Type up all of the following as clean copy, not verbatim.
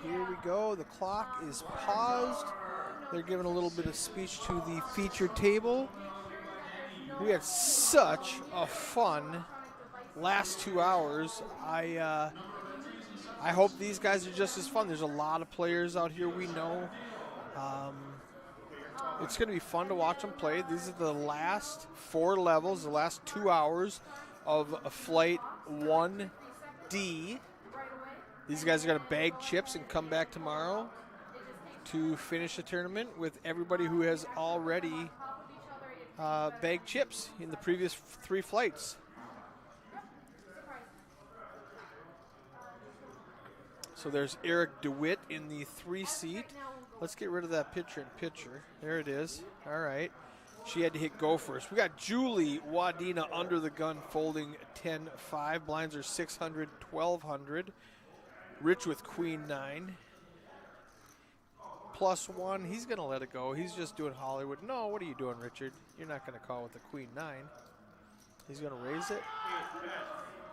Here we go. The clock is paused. They're giving a little bit of speech to the feature table. We had such a fun last 2 hours. I hope these guys are just as fun. There's a lot of players out here we know. It's going to be fun to watch them play. These are the last 4 levels, the last 2 hours of Flight 1D. These guys are going to bag chips and come back tomorrow to finish the tournament with everybody who has already bagged chips in the previous 3 flights. So there's Eric DeWitt in the 3 seat. Let's get rid of that picture-in-picture. There it is. All right. She had to hit go first. We got Julie Wadena under the gun folding 10-5. Blinds are 600, 1200. Rich with queen 9. +1. He's going to let it go. He's just doing Hollywood. No, what are you doing, Richard? You're not going to call with the queen 9. He's going to raise it.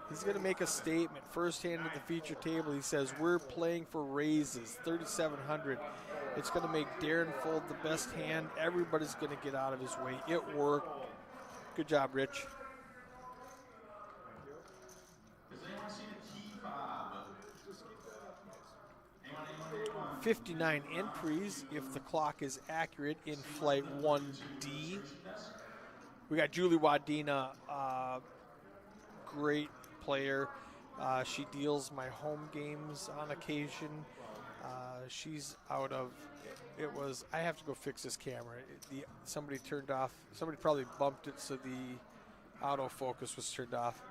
He's going to make a statement. First hand at the feature table, he says, we're playing for raises, 3,700. It's going to make Darren fold the best hand. Everybody's going to get out of his way. It worked. Good job, Rich. '59 entries, if the clock is accurate, in Flight 1D. We got Julie Wadena, great player. She deals my home games on occasion. She's out of, I have to go fix this camera. Somebody turned off, somebody probably bumped it so the autofocus was turned off.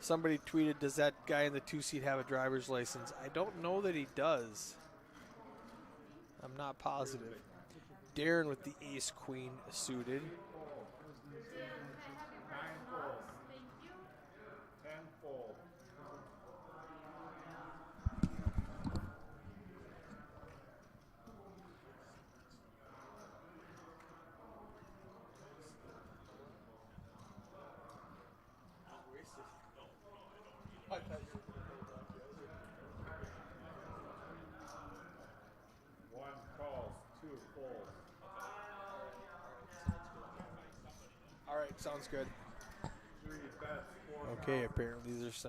Somebody tweeted, does that guy in the 2-seat have a driver's license? I don't know that he does. I'm not positive. Darren with the ace-queen suited. All right, sounds good. Okay, apparently there's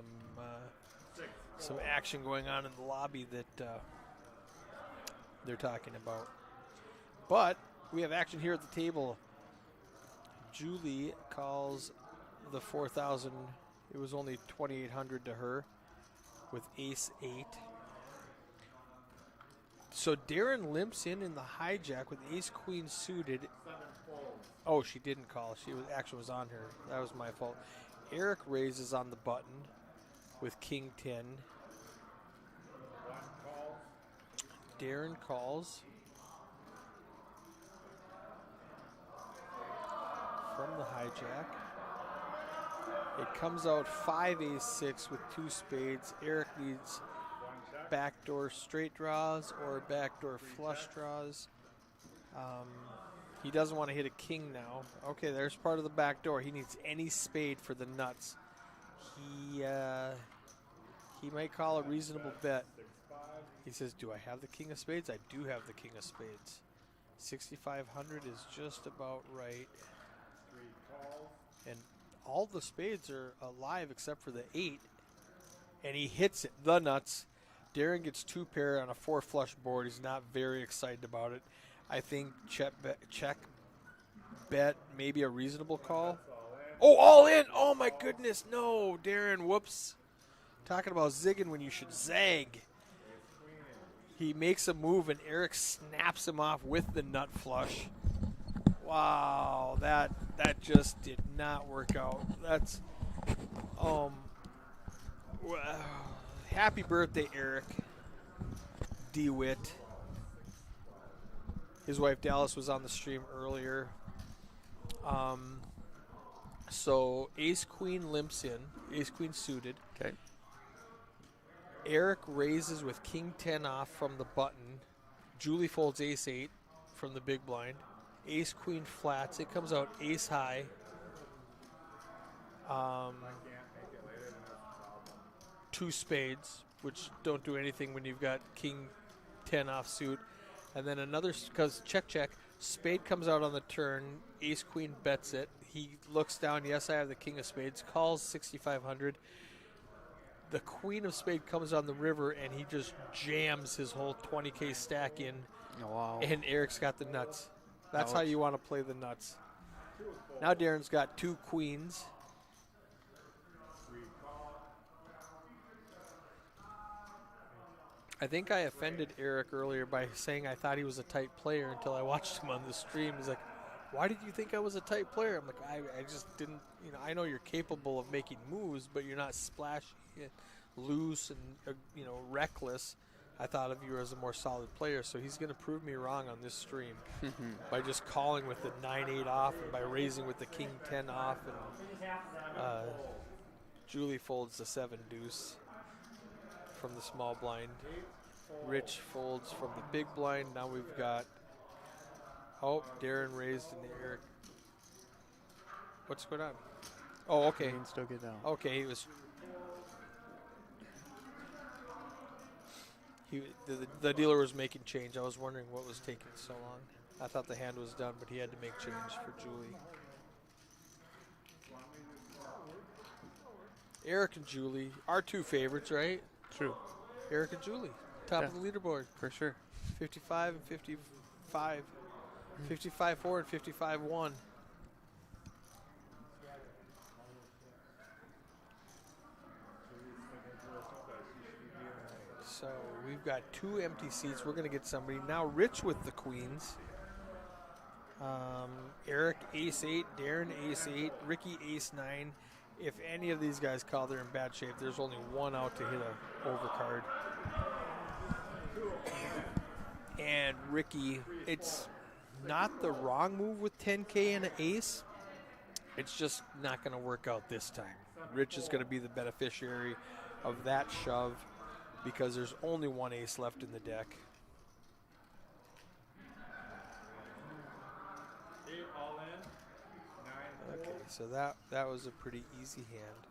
some action going on in the lobby that they're talking about. But we have action here at the table. Julie calls the 4,000. It was only 2,800 to her with ace-8. So Darren limps in the hijack with ace-queen suited. Oh, she didn't call. Action was on her. That was my fault. Eric raises on the button with king 10. Darren calls from the hijack. It comes out 5 ace-6 with 2 spades. Eric needs backdoor straight draws or backdoor flush draws. He doesn't want to hit a king now. Okay, there's part of the back door. He needs any spade for the nuts. He might call a reasonable bet. He says, do I have the king of spades? I do have the king of spades. 6,500 is just about right. And all the spades are alive except for the 8. And he hits it, the nuts. Darren gets 2 pair on a 4 flush board. He's not very excited about it. I think check bet, maybe a reasonable call. Oh, all in. Oh, my goodness. No, Darren, whoops. Talking about zigging when you should zag. He makes a move, and Eric snaps him off with the nut flush. Wow, that just did not work out. That's, happy birthday, Eric DeWitt. His wife Dallas was on the stream earlier. So ace-queen limps in, ace-queen suited. Okay. Eric raises with king 10 off from the button. Julie folds ace-8 from the big blind. Ace-queen flats. It comes out ace-high. 2 spades, which don't do anything when you've got king 10 offsuit. And then another, because check, spade comes out on the turn, ace queen bets it. He looks down, yes, I have the king of spades, calls 6,500. The queen of spade comes on the river, and he just jams his whole 20K stack in. Oh, wow. And Eric's got the nuts. That's how Ouch. you want to play the nuts. Now Darren's got 2 queens. I think I offended Eric earlier by saying I thought he was a tight player until I watched him on the stream. He's like, why did you think I was a tight player? I'm like, I just didn't, I know you're capable of making moves, but you're not splashy, loose, and, reckless. I thought of you as a more solid player, so he's going to prove me wrong on this stream by just calling with the 9-8 off and by raising with the king 10 off. And Julie folds the 7 deuce from the small blind. Rich folds from the big blind. Now we've got, Darren raised and Eric. What's going on? Oh, okay. You can still get down. Okay, the dealer was making change. I was wondering what was taking so long. I thought the hand was done, but he had to make change for Julie. Eric and Julie, our 2 favorites, right? True. Eric and Julie, top of the leaderboard. For sure. 55 and 55. 55-4 and 55-1. So we've got 2 empty seats. We're going to get somebody. Now Rich with the queens. Eric ace-8, Darren ace-8, Ricky ace-9. If any of these guys call, they're in bad shape. There's only one out to hit a overcard. And Ricky, it's not the wrong move with 10K and an ace. It's just not going to work out this time. Rich is going to be the beneficiary of that shove because there's only 1 ace left in the deck. Okay, so that was a pretty easy hand.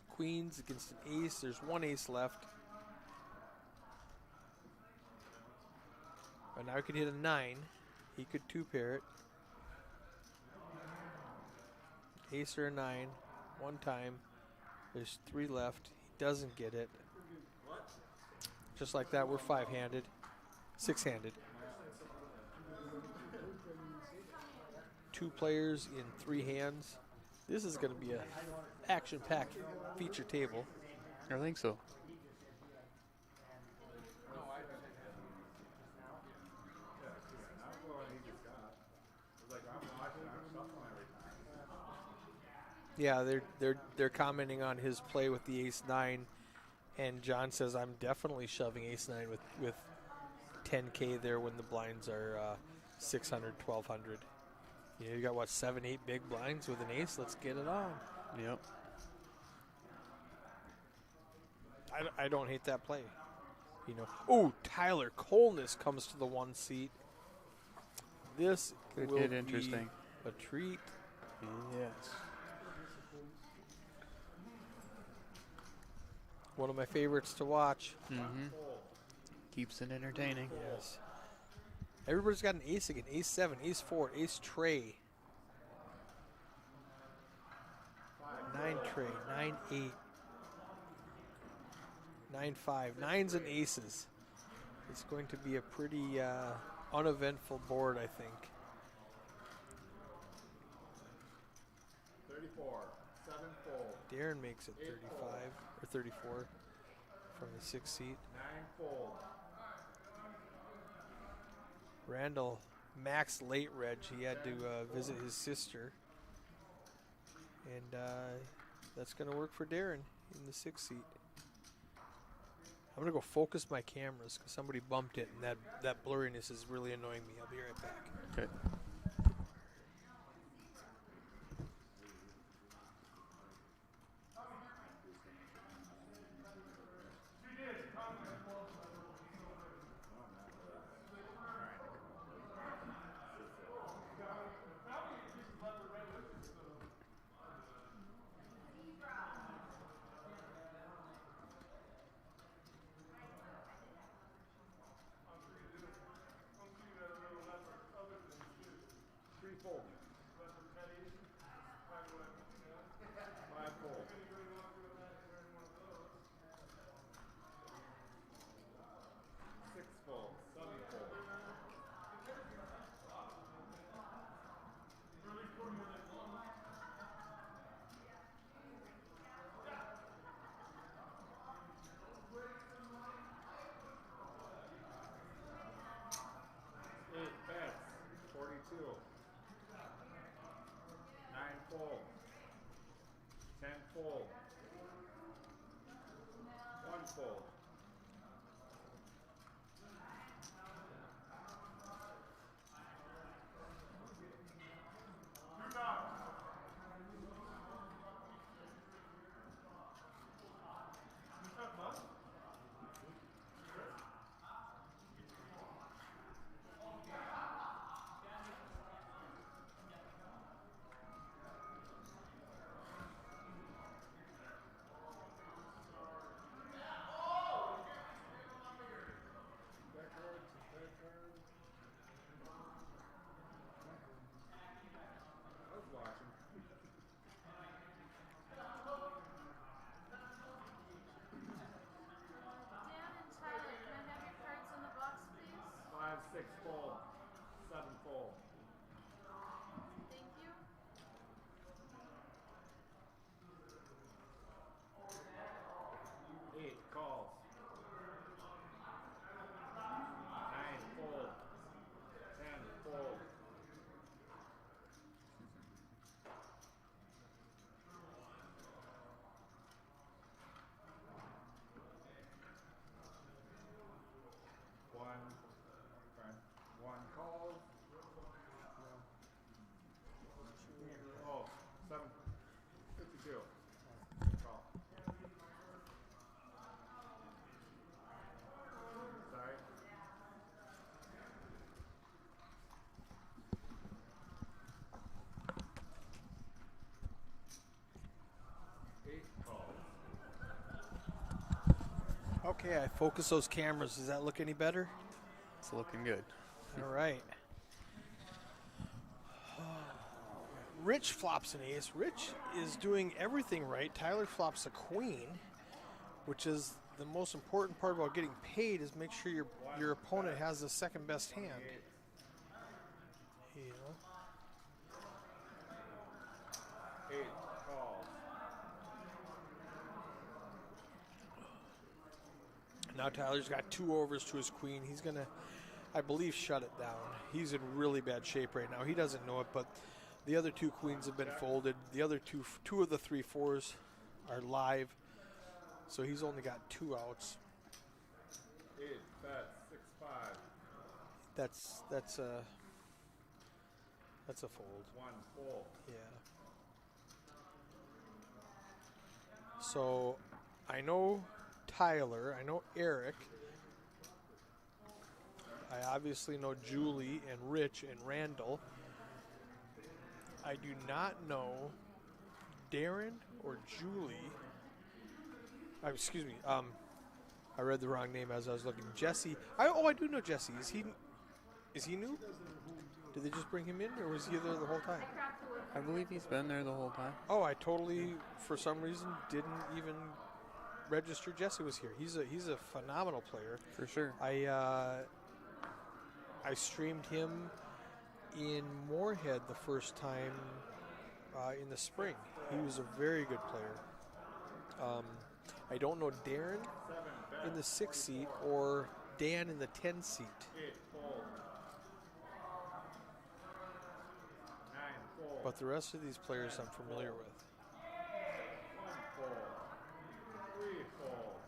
Queens against an ace. There's 1 ace left. But now he could hit a 9. He could 2-pair it. Ace or a 9. 1 time. There's 3 left. He doesn't get it. Just like that, we're 5-handed. 6-handed. 2 players in 3 hands. This is going to be a action-packed feature table. I think so. Yeah, they're commenting on his play with the ace-9, and John says I'm definitely shoving ace-9 with 10K there when the blinds are 600, 1200. You got what, 7, 8 big blinds with an ace? Let's get it on. Yep. I don't hate that play. Oh, Tyler Colness comes to the 1 seat. This Could will get be interesting. a treat. Yes. One of my favorites to watch. Mm-hmm. Keeps it entertaining. Yes. Everybody's got an ace again. Ace-7, ace-4, ace-tray. 9-tray, 9-8. 9-5. 9s and aces. It's going to be a pretty uneventful board, I think. 34, 7 fold, Darren makes it 35 or 34 from the 6th seat. 9 fold, Randall maxed late reg. He had to visit his sister. And that's going to work for Darren in the 6th seat. I'm going to go focus my cameras because somebody bumped it, and that blurriness is really annoying me. I'll be right back. Okay. fold. One fold. I was watching. Dan and Tyler, can I have your cards in the box, please? 5, 6 fold. 7 fold. Thank you. 8 calls. 9 fold. 10 fold. One calls. Oh, 752. Call. Sorry. Eight calls. Okay, I focus those cameras. Does that look any better? It's looking good. All right. Rich flops an ace. Rich is doing everything right. Tyler flops a queen, which is the most important part about getting paid is make sure your opponent has the second best hand. You know? 8 calls. Now Tyler's got 2 overs to his queen. He's going to, I believe, shut it down. He's in really bad shape right now. He doesn't know it, but the other 2 queens have been folded. The other two of the 3 fours are live. So he's only got 2 outs. 8 bets. 6, 5. That's a fold. 1 fold. Yeah. So I know Tyler, I know Eric. I obviously know Julie and Rich and Randall. I do not know Darren or Julie. Excuse me. I read the wrong name as I was looking. Jesse. I do know Jesse. Is he new? Did they just bring him in, or was he there the whole time? I believe he's been there the whole time. Oh, I totally, for some reason, didn't even register Jesse was here. He's a phenomenal player. For sure. I streamed him in Moorhead the first time in the spring. He was a very good player. I don't know Darren in the 6 seat or Dan in the 10 seat. 8 fold. 9 fold. But the rest of these players I'm familiar with. 1 fold. 3 fold.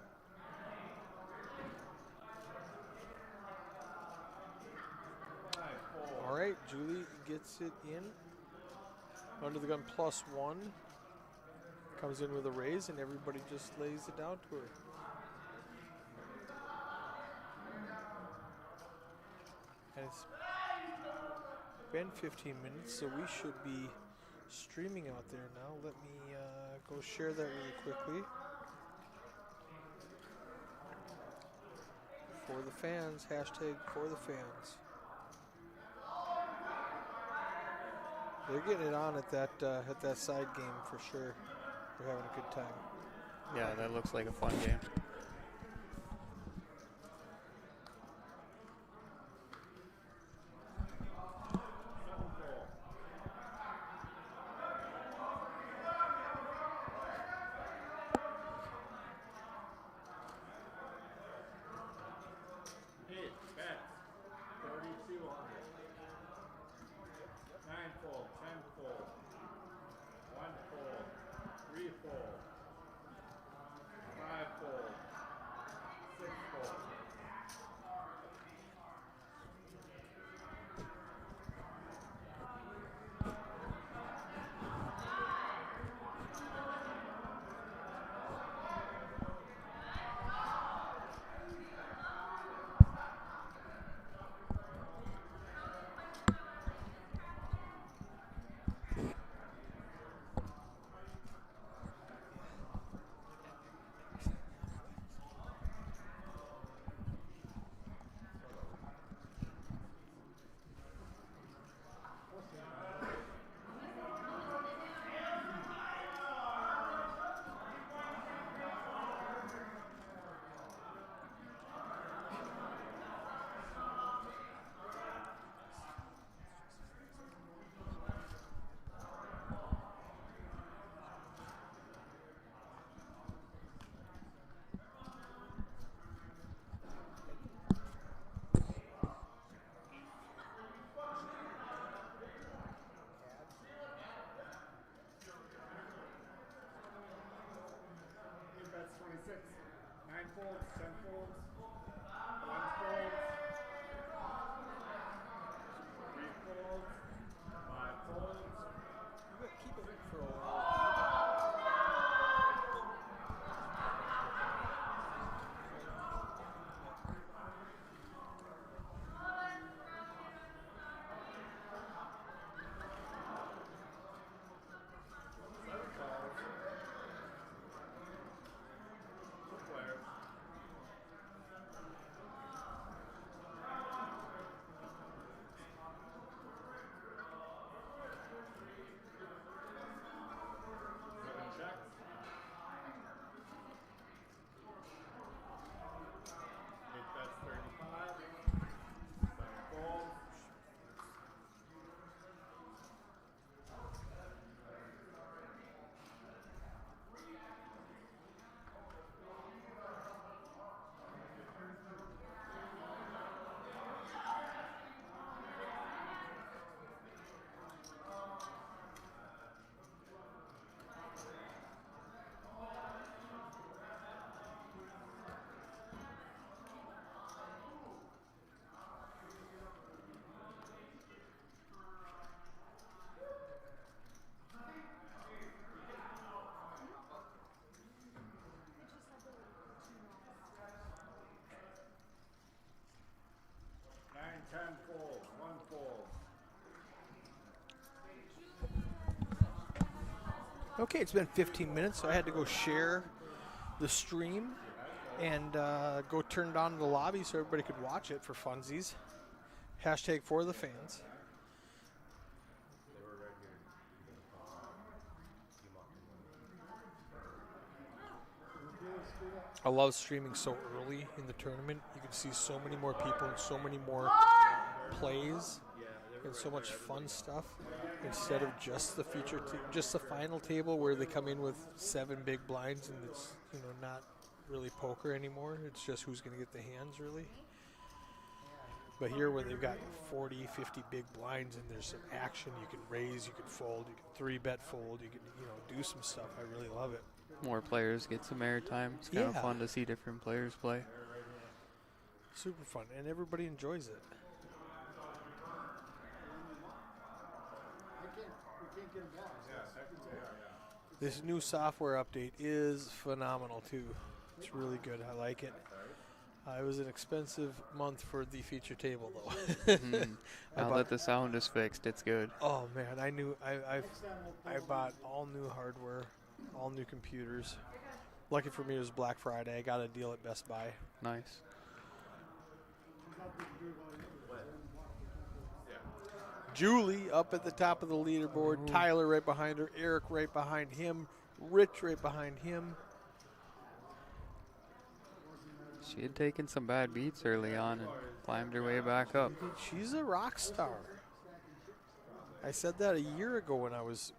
5 fold. All right, Julie gets it in. Under the gun +1. Comes in with a raise, and everybody just lays it down to her. And it's been 15 minutes, so we should be streaming out there now. Let me go share that really quickly. For the fans, hashtag for the fans. They're getting it on at that side game for sure. They're having a good time. Yeah, that looks like a fun game. Fold, 10 fold, 1 fold, 3 fold, Okay, it's been 15 minutes, so I had to go share the stream and go turn it on in the lobby so everybody could watch it for funsies. Hashtag for the fans. I love streaming so early in the tournament. You can see so many more people and so many more plays and so much fun stuff instead of just the just the final table where they come in with 7 big blinds and it's not really poker anymore. It's just who's going to get the hands really. But here where they've got 40, 50 big blinds and there's some action, you can raise, you can fold, you can 3-bet fold, you can do some stuff. I really love it. More players get some airtime. It's kind of Yeah. fun to see different players play. Super fun, and everybody enjoys it. This new software update is phenomenal too. It's really good. I like it. It was an expensive month for the feature table though. Now that the sound is fixed, it's good. Oh man, I bought all new hardware, all new computers. Lucky for me, it was Black Friday. I got a deal at Best Buy. Nice. Julie up at the top of the leaderboard. Tyler right behind her. Eric right behind him. Rich right behind him. She had taken some bad beats early on and climbed her way back up. She's a rock star. I said that a year ago when I was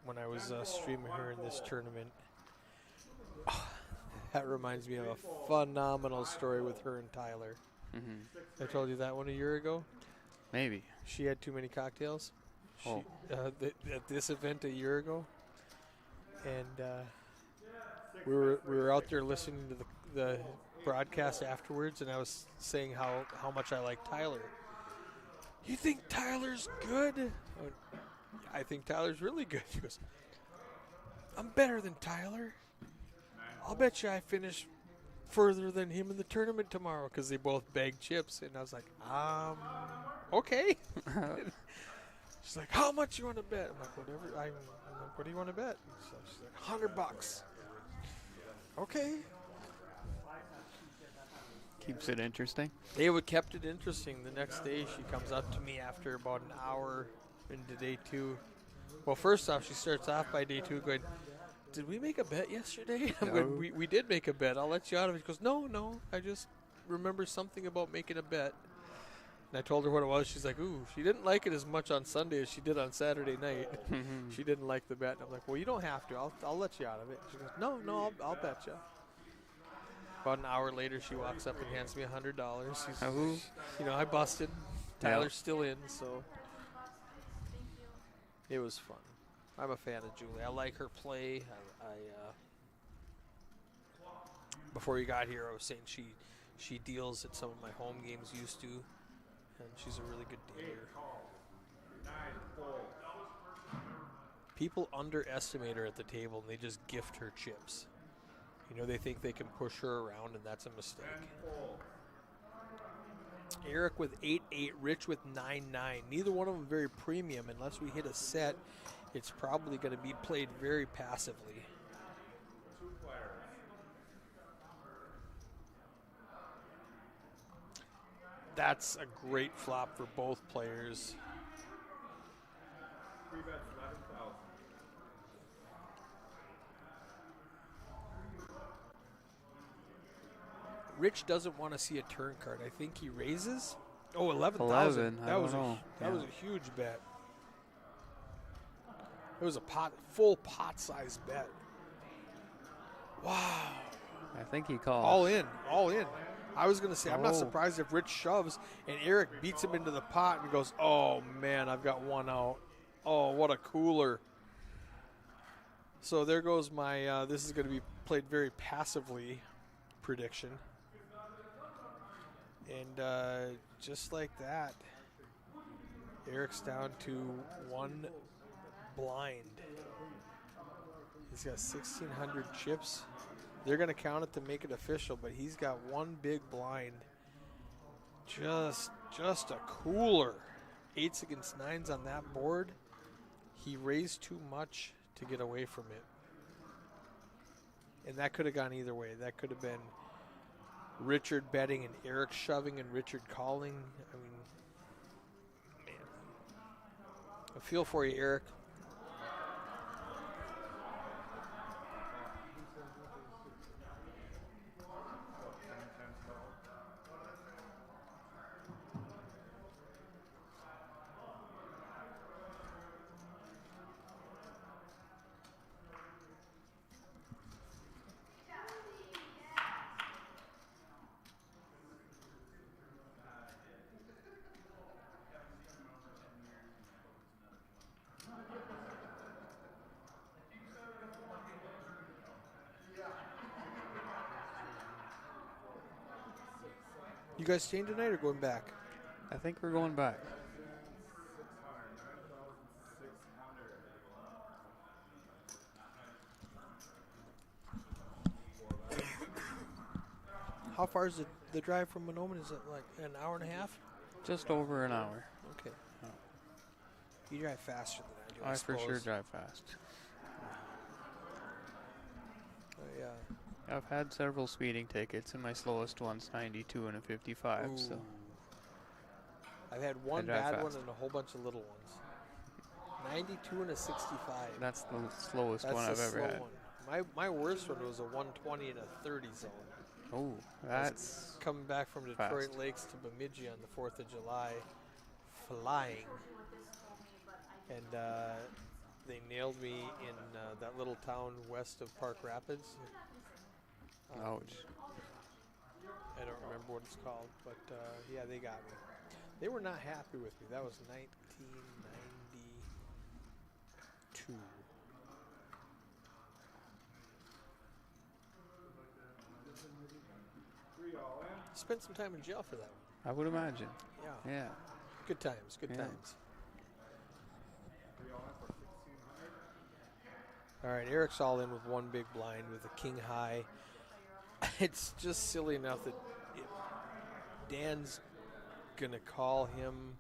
streaming her in this tournament. That reminds me of a phenomenal story with her and Tyler. I told you that one a year ago. Maybe. She had too many cocktails. Oh. At this event a year ago, and we were out there listening to the broadcast afterwards, and I was saying how much I like Tyler. You think Tyler's good? I think Tyler's really good. She goes, I'm better than Tyler. I'll bet you I finish further than him in the tournament tomorrow because they both bagged chips. And I was like, okay. She's like, how much you want to bet? I'm like, whatever. I'm like, what do you want to bet? So she's like, $100. Okay. Keeps it interesting. It kept it interesting. The next day, she comes up to me after about an hour into day 2. Well, first off, she starts off by day 2 going, did we make a bet yesterday? I'm going, we did make a bet. I'll let you out of it. She goes, no. I just remember something about making a bet. And I told her what it was. She's like, ooh, she didn't like it as much on Sunday as she did on Saturday night. She didn't like the bet. And I'm like, well, you don't have to. I'll let you out of it. She goes, no, I'll bet you. About an hour later, she walks up and hands me $100. I busted. Tyler's still in, so it was fun. I'm a fan of Julie. I like her play. Before you got here, I was saying she deals at some of my home games used to, and she's a really good dealer. People underestimate her at the table, and they just gift her chips. They think they can push her around, and that's a mistake. Eric with 8-8, Rich with 9-9. Neither one of them very premium. Unless we hit a set, it's probably going to be played very passively. That's a great flop for both players. 3 bets, 11,000. Rich doesn't want to see a turn card. I think he raises. Oh, 11,000. That was a huge bet. It was a full pot-sized bet. Wow. I think he called. All in. I was going to say, I'm not surprised if Rich shoves and Eric beats him into the pot and goes, oh, man, I've got one out. Oh, what a cooler. So there goes my, this is going to be played very passively prediction. And just like that, Eric's down to 1 blind. He's got 1,600 chips. They're going to count it to make it official, but he's got 1 big blind. Just a cooler. 8s against 9s on that board. He raised too much to get away from it. And that could have gone either way. That could have been Richard betting and Eric shoving and Richard calling. I mean, man. I feel for you, Eric. You guys staying tonight or going back? I think we're going back. How far is the drive from Monoman? Is it like an hour and a half? Just over an hour. Okay. Oh. You drive faster than I do. I for sure suppose. drive fast. Yeah. I've had several speeding tickets, and my slowest one's 92 and a 55. So Ooh. I've had one drive bad one fast. and a whole bunch of little ones. 92 and a 65. that's the slowest That's one the I've ever slow had. one. My worst one was a 120 and a 30 zone. Oh, that's Coming back from Detroit fast. Lakes to Bemidji on the 4th of July, flying. And they nailed me in that little town west of Park Rapids. ouch. I don't remember what it's called, but yeah, they got me. They were not happy with me. That was 1992. Spent some time in jail for that one. I would imagine. Yeah. Yeah. Good times, good Yeah. times. All right, Eric's all in with one big blind with a king high. It's just silly enough that Dan's going to call him.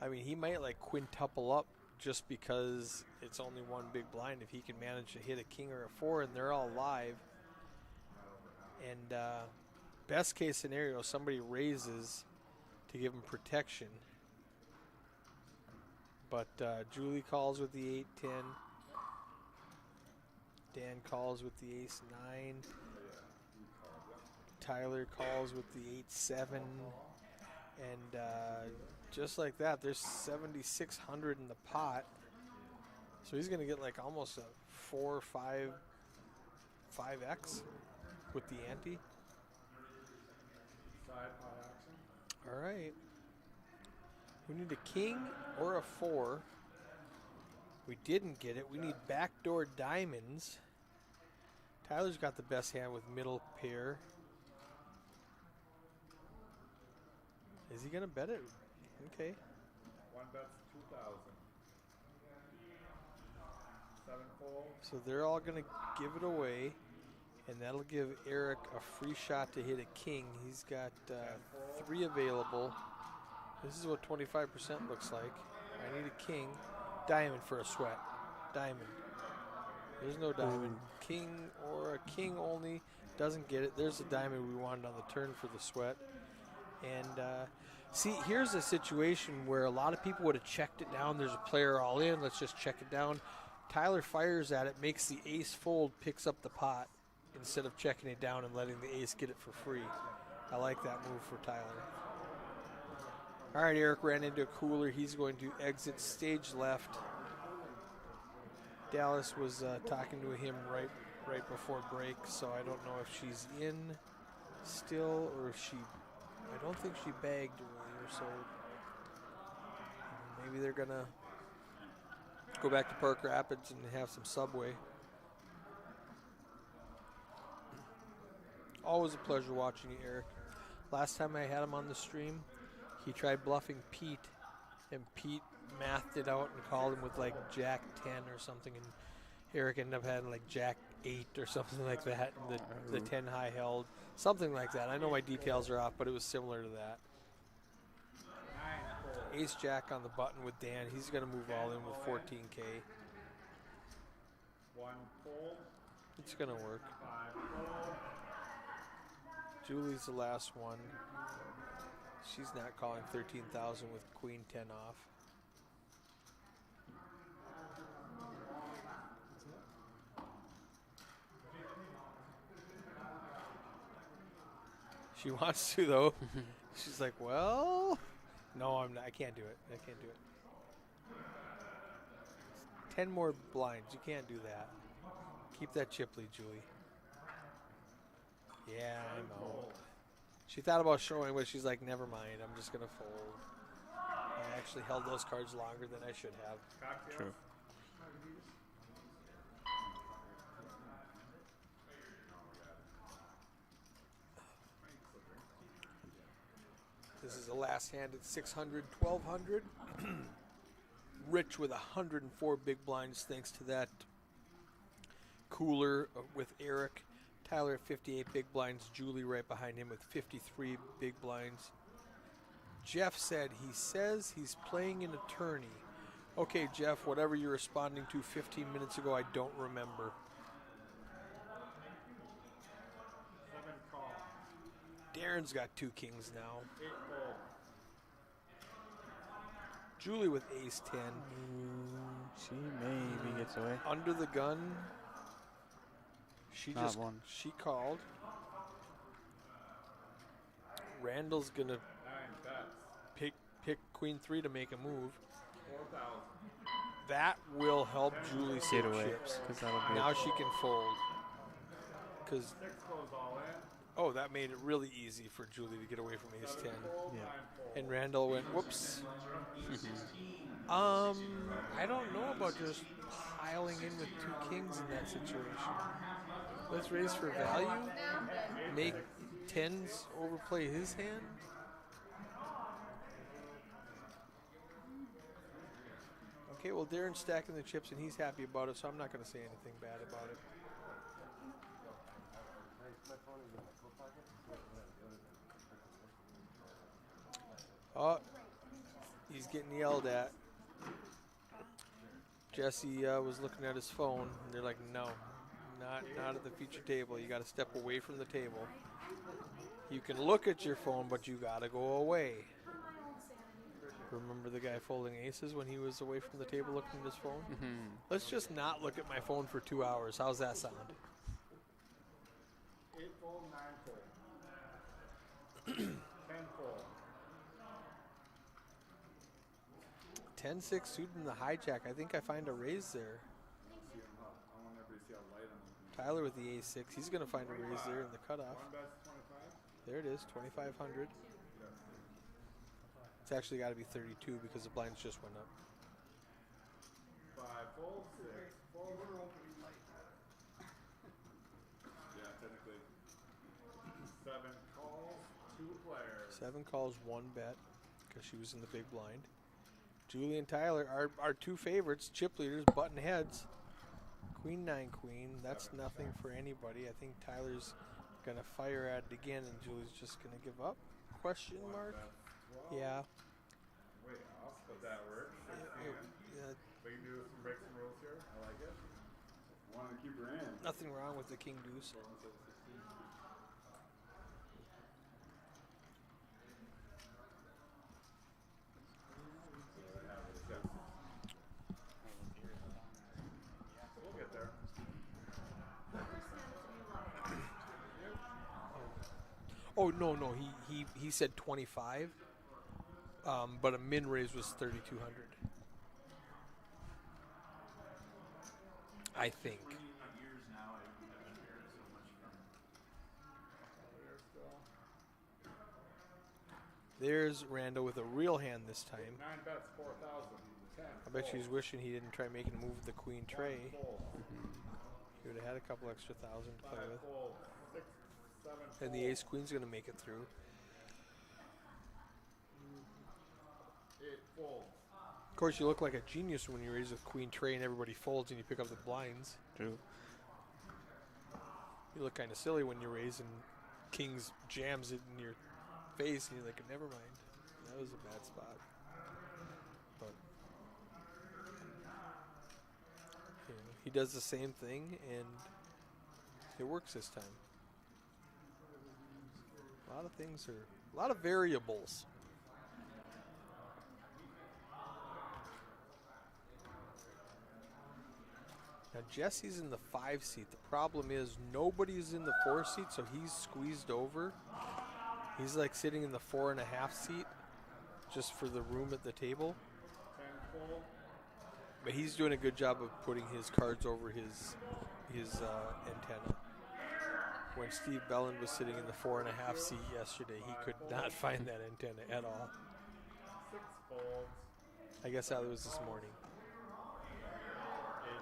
I mean, he might like quintuple up just because it's only one big blind if he can manage to hit a king or a four and they're all live. And best case scenario, somebody raises to give him protection. But Julie calls with the 8-10. Dan calls with the ace-9. Tyler calls with the 8-7. And just like that, there's 7,600 in the pot. So he's going to get like almost a 4 or 5x with the ante. All right. We need a king or a 4. We didn't get it. We need backdoor diamonds. Tyler's got the best hand with middle pair. Is he going to bet it? Okay. One bet's 2,000. 7 fold. So they're all going to give it away. And that'll give Eric a free shot to hit a king. He's got 3 available. This is what 25% looks like. I need a king. Diamond for a sweat. Diamond. There's no diamond. Ooh. King or a king only. Doesn't get it. There's the diamond we wanted on the turn for the sweat. And see, here's a situation where a lot of people would have checked it down. There's a player all in. Let's just check it down. Tyler fires at it, makes the ace fold, picks up the pot instead of checking it down and letting the ace get it for free. I like that move for Tyler. All right, Eric ran into a cooler. He's going to exit stage left. Dallas was talking to him right before break, so I don't know if she's in still or if she. I don't think she bagged earlier, so maybe they're gonna go back to Park Rapids and have some Subway. Always a pleasure watching you, Eric. Last time I had him on the stream, he tried bluffing Pete, and Pete mathed it out and called him with like Jack 10 or something, and Eric ended up having like Jack 8 or something like that, and the 10 high held, something like that. I know my details are off, but it was similar to that. Ace Jack on the button with Dan. He's going to move all in with 14K. 1 fold. It's gonna work. 5 full. Julie's the last one. She's not calling 13,000 with queen 10 off. She wants to though. She's like, well, no, I'm not. I can't do it. I can't do it. 10 more blinds. You can't do that. Keep that chip lead, Julie. Yeah, I know. She thought about showing, but she's like, never mind. I'm just gonna fold. I actually held those cards longer than I should have. Cocktails. True. This is the last hand at 600, 1200. Rich with 104 big blinds thanks to that cooler with Eric. Tyler at 58 big blinds. Julie right behind him with 53 big blinds. Jeff said he says he's playing an attorney. Okay, Jeff, whatever you're responding to 15 minutes ago, I don't remember. 7 call. Darren's got 2 kings now. 8 full. Julie with ace 10. She maybe gets away. Under the gun. She Not just one. she called. Randall's gonna 9 bets. pick queen 3 to make a move. 4,000. That will help Julie save Get away. chips. Because that'll be Now she can fold. Because 6 goes all in. oh, that made it really easy for Julie to get away from ace 10. Full, Yeah. 9 full. And Randall went, whoops. I don't know about just piling in with 2 kings in that situation. Let's raise for value. Make 10s overplay his hand. Okay, well, Darren's stacking the chips and he's happy about it, so I'm not going to say anything bad about it. Oh, he's getting yelled at. Jesse was looking at his phone, and they're like, no, not at the feature table. You got to step away from the table. You can look at your phone, but you got to go away. Remember the guy folding aces when he was away from the table looking at his phone? Let's just not look at my phone for 2 hours. How's that sound? 8 full, 9 full. 10 full. 10-6 suited in the hijack. I think I find a raise there. See him up. I want everybody to see how light I'm. Tyler with the ace-6. He's going to find a raise there in the cutoff. 1 bet's 25. There it is, 2,500. It's actually got to be 32 because the blinds just went up. 5 full, 6 full. Yeah, technically. 7 calls, 2 players. 7 calls, 1 bet because she was in the big blind. Julie and Tyler are our 2 favorites, chip leaders, button heads. Queen 9 queen, that's nothing for anybody. I think Tyler's going to fire at it again and Julie's just going to give up? Question mark? Yeah. Way off, but that works. 16. Yeah, We can do some break some rules here. I like it. Wanted to keep her in. nothing wrong with the king deuce. We'll get there. Oh no, he said 25. But a min raise was 3,200. I think. There's Randall with a real hand this time. 9 bets, 4,000. 10. I bet she's wishing he didn't try making a move with the queen tray. Full. He would have had a couple extra thousand to play 5 with. full. 6, 7 And the ace queen's going to make it through. 8 full. Of course, you look like a genius when you raise with queen tray and everybody folds and you pick up the blinds. True. You look kind of silly when you raise and kings jams it in your face and you're like, never mind. That was a bad spot. But you know, he does the same thing and It works this time. A lot of things are, a lot of variables. Now Jesse's in the 5 seat. The problem is nobody's in the 4 seat, so he's squeezed over. He's like sitting in the 4.5 seat just for the room at the table. 10 full. But he's doing a good job of putting his cards over his antenna. When Steve Belland was sitting in the 4.5 seat yesterday, he could not find that antenna at all. 6 folds. I guess that was this morning.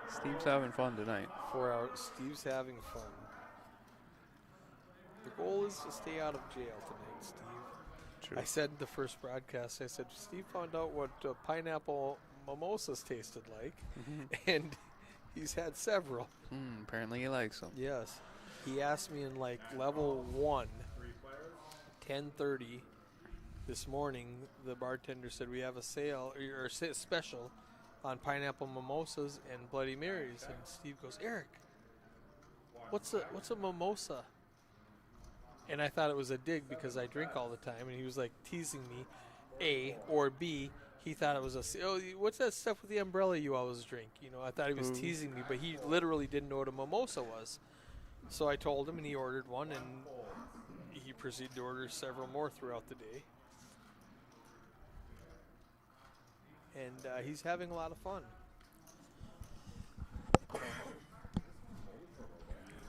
Steve's having fun tonight. 4 hours. Steve's having fun. The goal is to stay out of jail tonight, Steve. True. I said in the first broadcast, I said, Steve found out what pineapple mimosas tasted like, and he's had several. Apparently he likes them. Yes. He asked me in like level 1, 3 players. 10:30 this morning, the bartender said we have a sale or special on pineapple mimosas and Bloody Marys. And Steve goes, Eric, what's a mimosa? And I thought it was a dig because I drink all the time. And he was like teasing me, A, or B, he thought it was what's that stuff with the umbrella you always drink? You know, I thought he was teasing me, but he literally didn't know what a mimosa was. So I told him, and he ordered one, and he proceeded to order several more throughout the day. And he's having a lot of fun.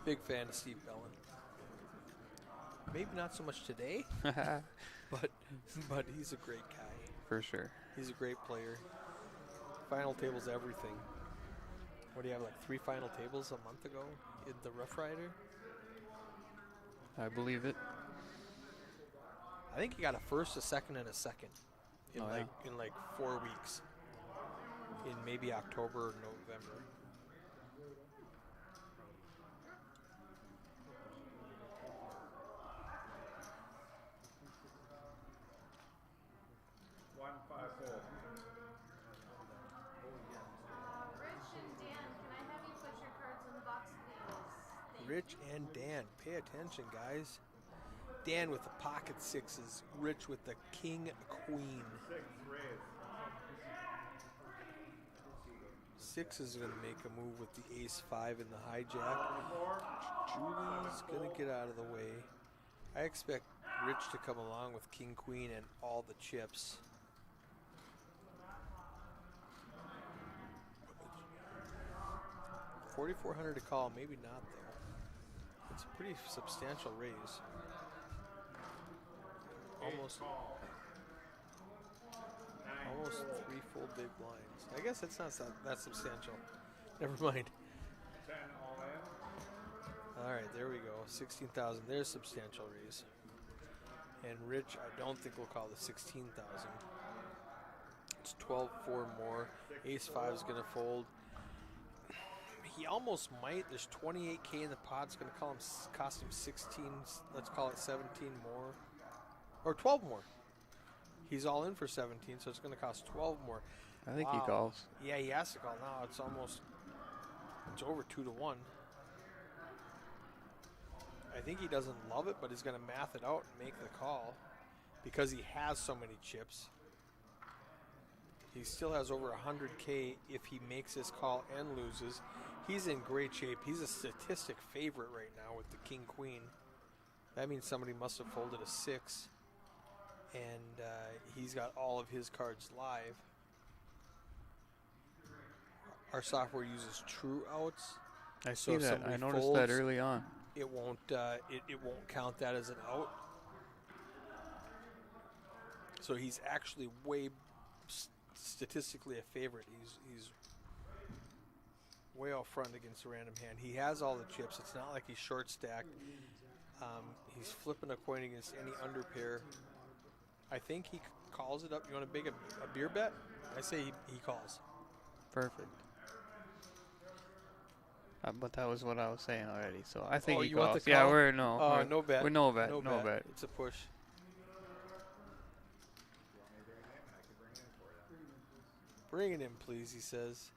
Big fan of Steve Belland. Maybe not so much today, but he's a great guy. For sure. He's a great player. Final table's everything. What do you have, like 3 final tables a month ago in the Rough Rider? I believe it. I think he got a first, a second, and a second in Oh, in like 4 weeks. In maybe October or November. Rich and Dan. Pay attention, guys. Dan with the pocket 6s. Rich with the king, queen. 6 raised. 6 is going to make a move with the ace 5 in the hijack. Julie's going to get out of the way. I expect Rich to come along with king, queen, and all the chips. $4,400 to call, maybe not though. It's a pretty substantial raise. Almost 3 full big blinds. I guess it's not that substantial. Never mind. 10 all in. All right, there we go. 16,000. There's substantial raise. And Rich, I don't think we'll call the 16,000. It's 12-4 more. Ace 5 is going to fold. He almost might. There's 28K in the pot. It's going to cost him 16. Let's call it 17 more. Or 12 more. He's all in for 17, so it's going to cost 12 more. I think he calls. Yeah, he has to call now. It's over 2-1. I think he doesn't love it, but he's going to math it out and make the call because he has so many chips. He still has over 100K if he makes his call and loses. He's in great shape. He's a statistic favorite right now with the king-queen. That means somebody must have folded a 6. And he's got all of his cards live. Our software uses true outs. I So see if that. somebody I noticed folds, that early on. It won't count that as an out. So he's actually way statistically a favorite. He's way out front against a random hand. He has all the chips. It's not like he's short stacked. He's flipping a coin against any underpair. I think he calls it up. You want to make a beer bet? I say he calls. Perfect. But that was what I was saying already. So I think he you want calls. the Yeah, call? we're no. No bet. We're no bet. No bet. It's a push. Bring it in, please, he says.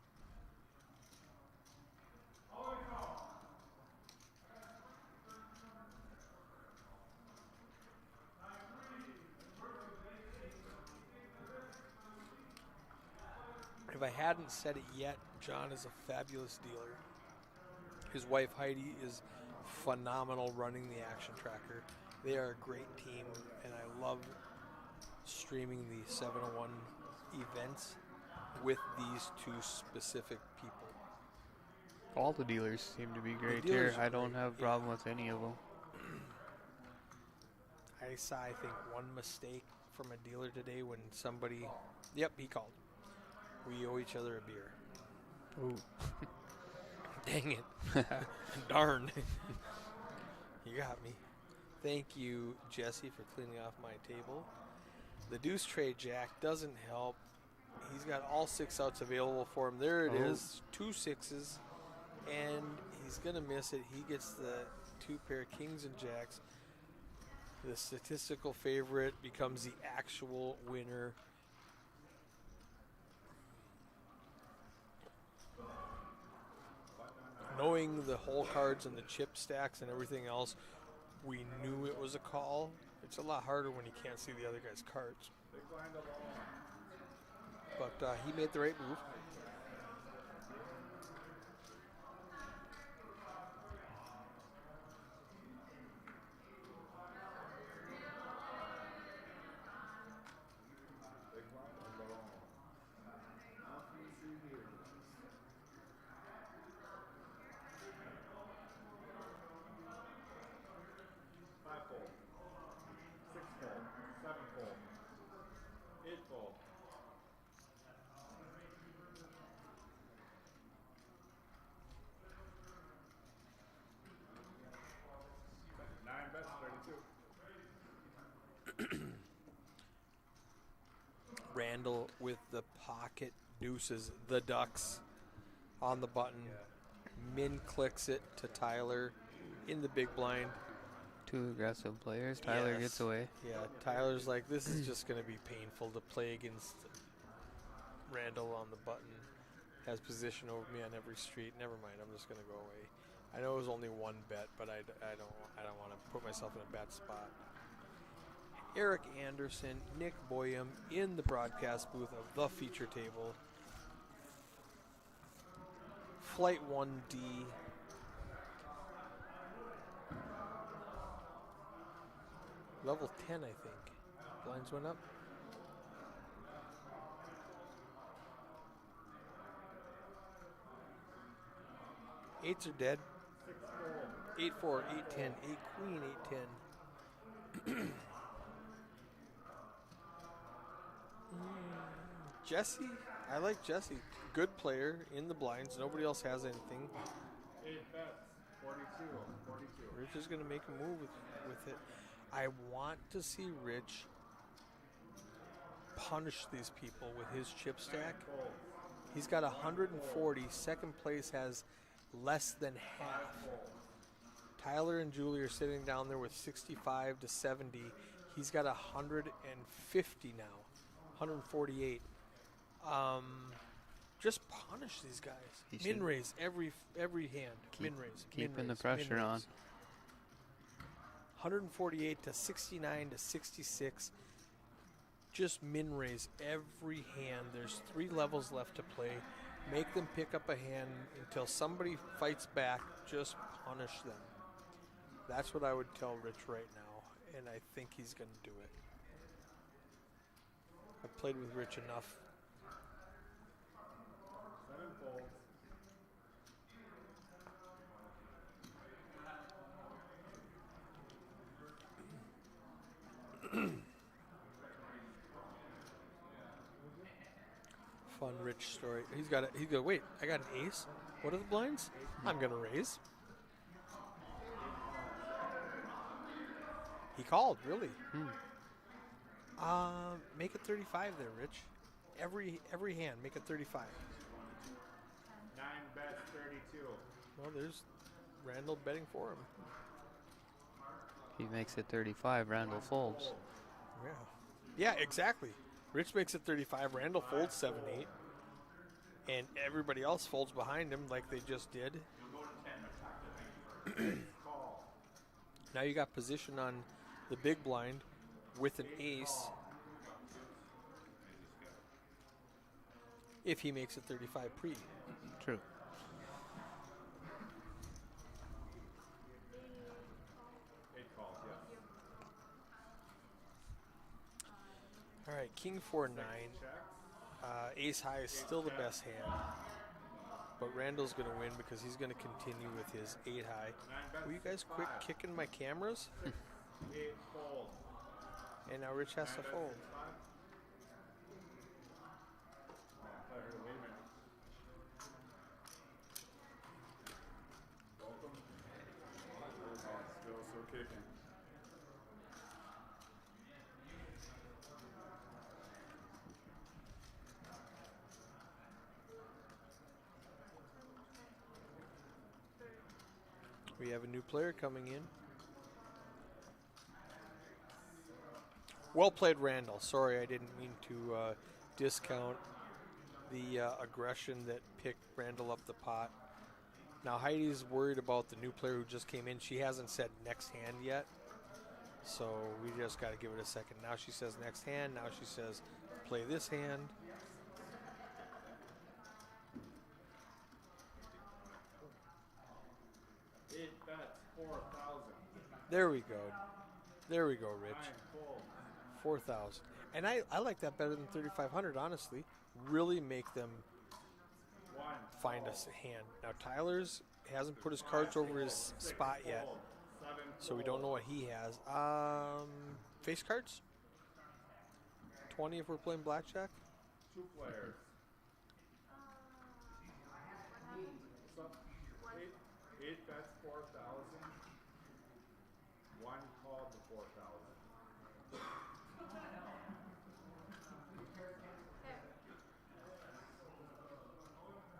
If I hadn't said it yet, John is a fabulous dealer. His wife Heidi is phenomenal running the Action Tracker. They are a great team, and I love streaming the 701 events with these two specific people. All the dealers seem to be great dealers here. are I don't great, have a problem with any of them. I saw, I think, one mistake from a dealer today when somebody, yep, he called. We owe each other a beer. Ooh. Dang it. Darn. You got me. Thank you, Jesse, for cleaning off my table. The deuce trade jack doesn't help. He's got all 6 outs available for him. There it is. 2 sixes. And he's going to miss it. He gets the 2 pair of kings and jacks. The statistical favorite becomes the actual winner. Knowing the hole cards and the chip stacks and everything else, we knew it was a call. It's a lot harder when you can't see the other guy's cards. But he made the right move. Randall with the pocket deuces, the ducks on the button. Min clicks it to Tyler in the big blind. 2 aggressive players. Tyler Yes. gets away. Yeah, Tyler's like, this is just going to be painful to play against Randall on the button. Has position over me on every street. Never mind, I'm just going to go away. I know it was only 1 bet, but I don't want to put myself in a bad spot. Eric Anderson, Nick Boyum in the broadcast booth of the feature table. Flight 1D. Level 10, I think. Blinds went up. Eights are dead. 8-4, 8-10, 8 queen, 8-10. Jesse, I like Jesse. Good player in the blinds. Nobody else has anything. 8 bets, 42. Rich is going to make a move with it. I want to see Rich punish these people with his chip stack. He's got 140. Second place has less than half. Tyler and Julie are sitting down there with 65 to 70. He's got 150 now, 148. Just punish these guys. He Min should raise every hand. Min raise. Keeping the pressure on. 148 to 69 to 66. Just min raise every hand. There's 3 levels left to play. Make them pick up a hand until somebody fights back. Just punish them. That's what I would tell Rich right now, and I think he's going to do it. I've played with Rich enough. 7 folds. Fun Rich story. He's got a, he go, wait, I got an ace? What are the blinds? I'm going to raise. He called, really. Make it 35 there, Rich. Every hand, make it 35. 9 bets, 32. Well, there's Randall betting for him. He makes it 35. Randall folds. Yeah. Yeah, exactly. Rich makes it 35. Randall folds 7-8. And everybody else folds behind him like they just did. Now you got position on the big blind with an ace. if he makes it 35 pre. True. Eight calls, yes. All right, King 4-9. Checks. Ace high is still the best hand, but Randall's going to win because he's going to continue with his 8 high. Will you guys quit kicking my cameras? 8 fold. And now Rich has to fold. Welcome. Still so kicking. We have a new player coming in. Well played, Randall. Sorry, I didn't mean to discount the aggression that picked Randall up the pot. Now Heidi's worried about the new player who just came in. She hasn't said next hand yet, so we just got to give it a second. Now she says next hand. Now she says play this hand. Eight bets, 4,000. There we go. There we go, Rich. 9 fold. 4,000. And I like that better than 3,500, honestly. Really make them 1 find us a hand. Now Tyler's hasn't put his cards over his spot yet, fold. 7 so we don't know what he has. Face cards? 20 if we're playing blackjack? 2 players. So, 8 bets, 4,000. 1 called to 4,000. Okay.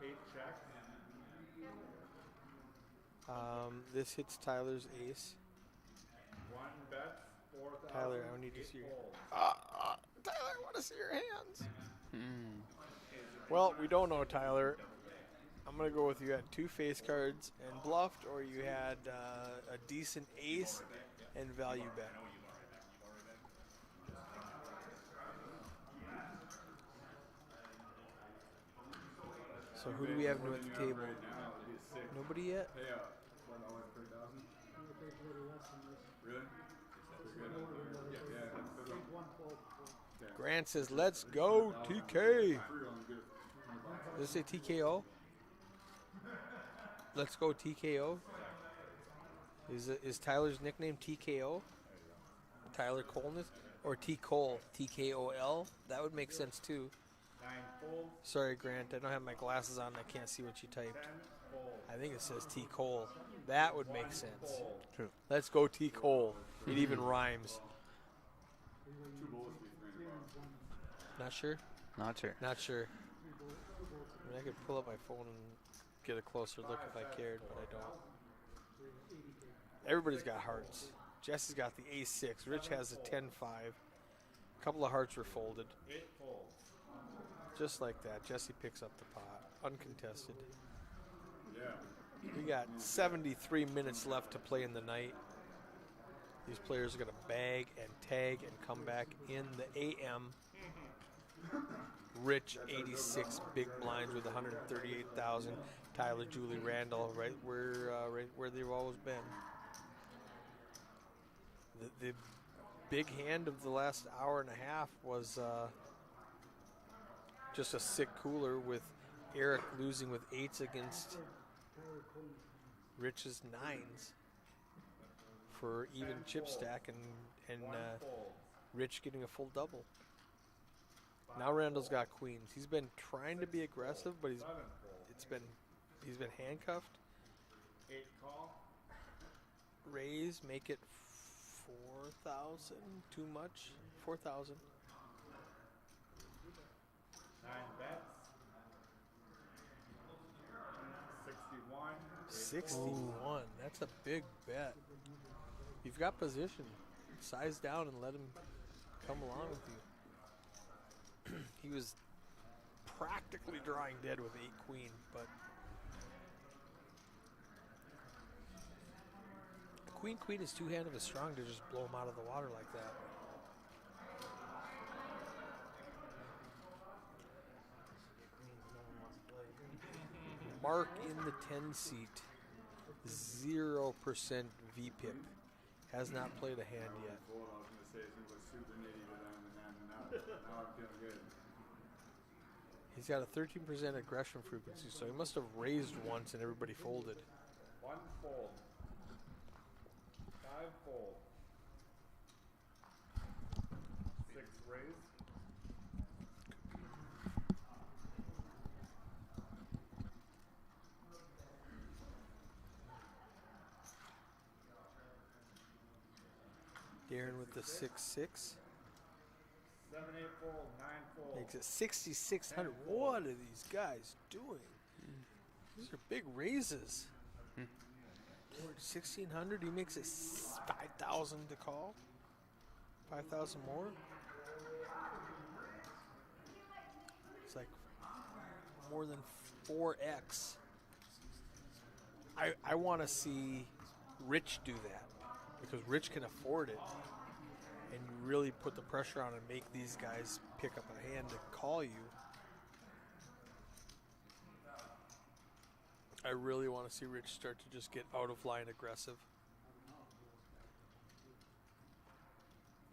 8 checks. This hits Tyler's ace. 1 bets, 4,000. Tyler, I need to 8 see your- folds. Tyler, I want to see your hands. Hmm. Well, we don't know, Tyler. I'm going to go with you had 2 face cards and bluffed, or you had a decent ace and value bet. So who do we have new at the table? Right now, he's 6. Nobody yet? Payout. $1.30,000. Really? Yeah, yeah. Grant says, let's go, TK. Does it say TKO? Let's go, TKO. Is Tyler's nickname TKO? Tyler Colness? Or T Cole, TKOL? That would make sense too. 9 folds. Sorry, Grant, I don't have my glasses on. I can't see what you 10 typed. folds. I think it says T Cole. That would make sense. Fold. True. Let's go, T Cole. It even rhymes. 2 bullets be 3 bucks. Not sure? Not sure. Not sure. I mean, I could pull up my phone and get a closer look if I cared, but I don't. Everybody's got hearts. Jesse's got the ace-6. Rich has a 10-5. A couple of hearts were folded. 8 folds. Just like that. Jesse picks up the pot. Uncontested. Yeah. We got 73 minutes left to play in the night. These players are going to bag and tag and come back in the AM. Rich, 86 big blinds with 138,000. Tyler, Julie, Randall, right where they've always been. The big hand of the last hour and a half was just a sick cooler with Eric losing with 8s against Rich's 9s for even chip stack and Rich getting a full double. Now Randall's got queens. He's been trying to be aggressive, but he's 7 folds. he's been handcuffed. 8 call. Raise, make it 4,000. Too much. 4,000. 9 bets. 61. 61. That's a big bet. You've got position. Size down and let him come along with you. He was practically drawing dead with 8 queen, but a queen is two-handed is strong to just blow him out of the water like that. Mark in the 10 seat. 0% VPIP. Has not played a hand yet. I was going to say something was super nitty with them, and now I'm feeling good. He's got a 13% aggression frequency, so he must have raised once and everybody folded. 1 fold. 5 fold. 6 raise. Darren with the 6-6. 7, 8 fold. 9 fold. Makes it 6,600. What are these guys doing? These are big raises. 1,600. He makes it 5,000 to call. 5,000 more. It's like more than 4x. I want to see Rich do that because Rich can afford it and really put the pressure on and make these guys pick up a hand to call you. I really want to see Rich start to just get out of line aggressive.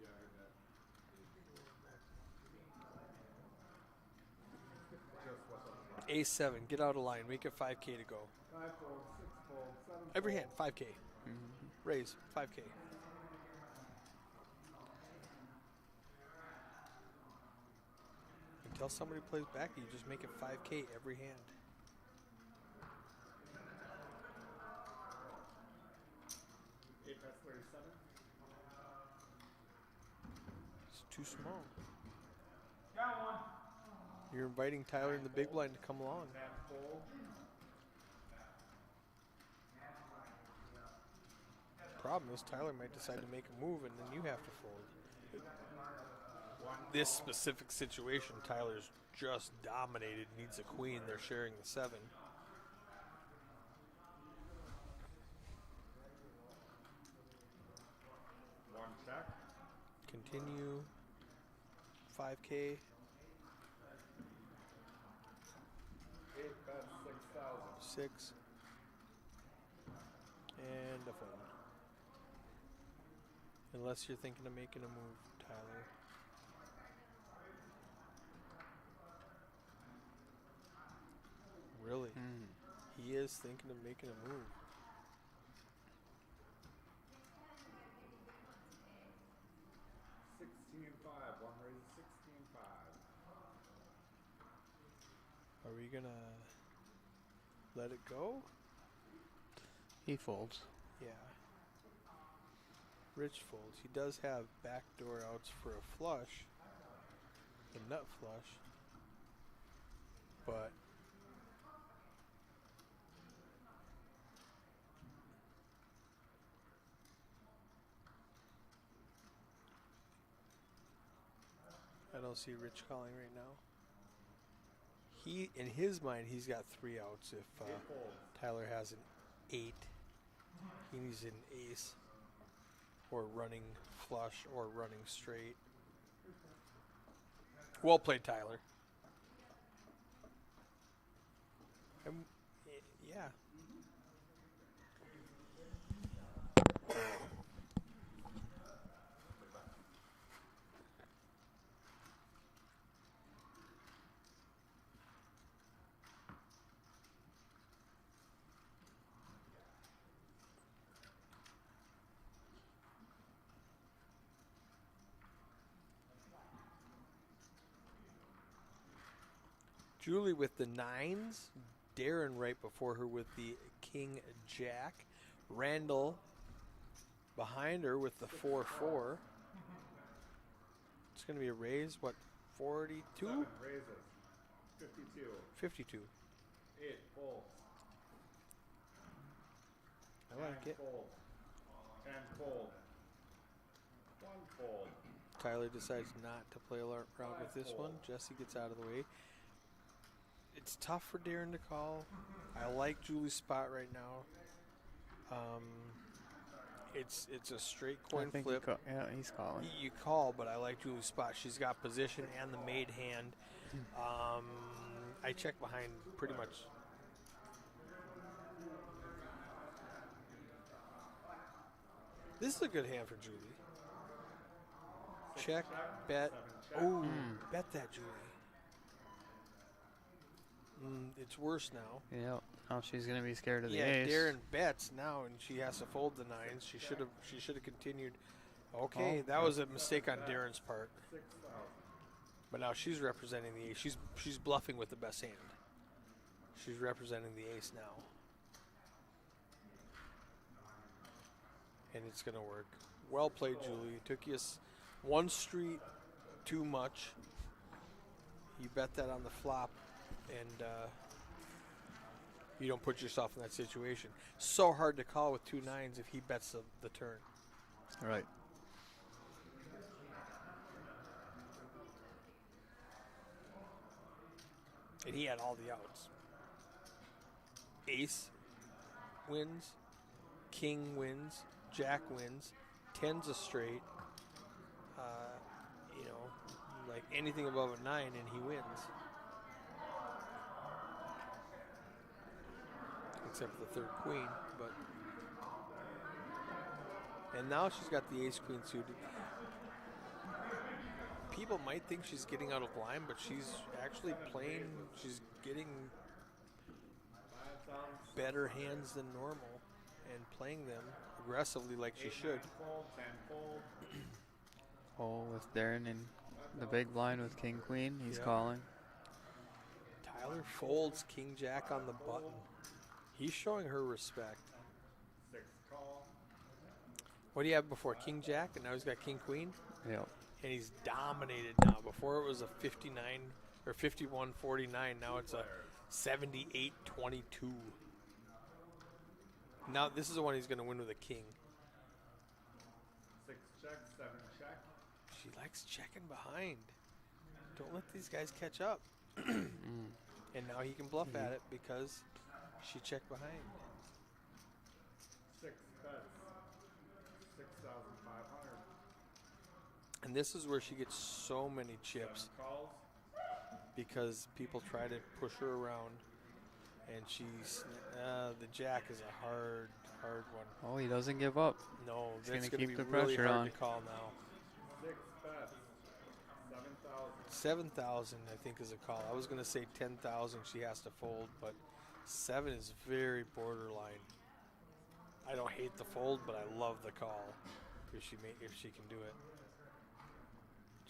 Yeah, I heard that. Just what's up. A7, get out of line, make it 5K to go. 5 fold, 6 fold, 7 Every fold. hand, 5K. Raise, 5K. Until somebody plays back, you just make it 5K every hand. Eight bets 37. It's too small. Got one. You're inviting Tyler in the big blind to come along. 10 fold. Problem is Tyler might decide to make a move and then you have to fold. This specific situation, Tyler's just dominated, needs a queen, they're sharing the 7. One check. Continue, 5K, 8 bets 6,000. 6, and a fold. Unless you're thinking of making a move, Tyler. Really? He is thinking of making a move. $16,500. One raise 16,500. Are we gonna let it go? He folds. Yeah. Rich folds. He does have backdoor outs for a flush, the nut flush, but I don't see Rich calling right now. He, in his mind, he's got 3 outs if Tyler has an 8. He needs an ace. Or running flush or running straight. Well played, Tyler. Yeah. Julie with the 9s. Darren right before her with the King Jack. Randall behind her with the 4-4. It's going to be a raise, what, 42? 7 raises. 52. 52. 8 folds. I like 9 it. fold. 10 fold. 1 fold. Tyler decides not to play around with this one. Jesse gets out of the way. It's tough for Darren to call. I like Julie's spot right now. It's a straight coin flip. Yeah, he's calling. You call, but I like Julie's spot. She's got position and the made hand. I check behind pretty much This is a good hand for Julie. Check, bet. check. Oh, bet that, Julie. It's worse now. Yep. Now she's gonna be scared of the Yeah, ace. Darren bets now, and she has to fold the nines. She should have continued. Okay, Oh, that was a mistake on Darren's part. 6,000. But now she's representing the ace. She's bluffing with the best hand. She's representing the ace now. And it's going to work. Well played, Julie. Took you one street too much. You bet that on the flop, and you don't put yourself in that situation. So hard to call with two nines if he bets the turn. Right. And he had all the outs. Ace wins, king wins, jack wins, ten's a straight. You know, like anything above a 9, and he wins. Except for the third queen, but. And now she's got the ace queen suited. People might think she's getting out of line, but she's actually playing. She's getting better hands than normal and playing them aggressively like she should. Fold, 10 fold. Oh, with Darren in the big blind with king queen, he's Yep. calling. Tyler folds king jack on the button. He's showing her respect. 6 call. What do you have before? King jack, and now he's got king queen, Yep. and he's dominated now. Before it was a 59 or 51-49. Now it's a 78-22. Now this is the one he's going to win with a king. 6 check, 7 check. She likes checking behind. Don't let these guys catch up. And now he can bluff at it because she checked behind. 6 bets. 6,500. And this is where she gets so many chips 7 calls. because people try to push her around. And she's the jack is a hard one. Oh, he doesn't give up. No, He's that's gonna going to keep be the really pressure hard on. to call now. 6 bets. 7,000. 7,000, I think, is a call. I was going to say 10,000. She has to fold, but 7 is very borderline. I don't hate the fold, but I love the call if she can do it.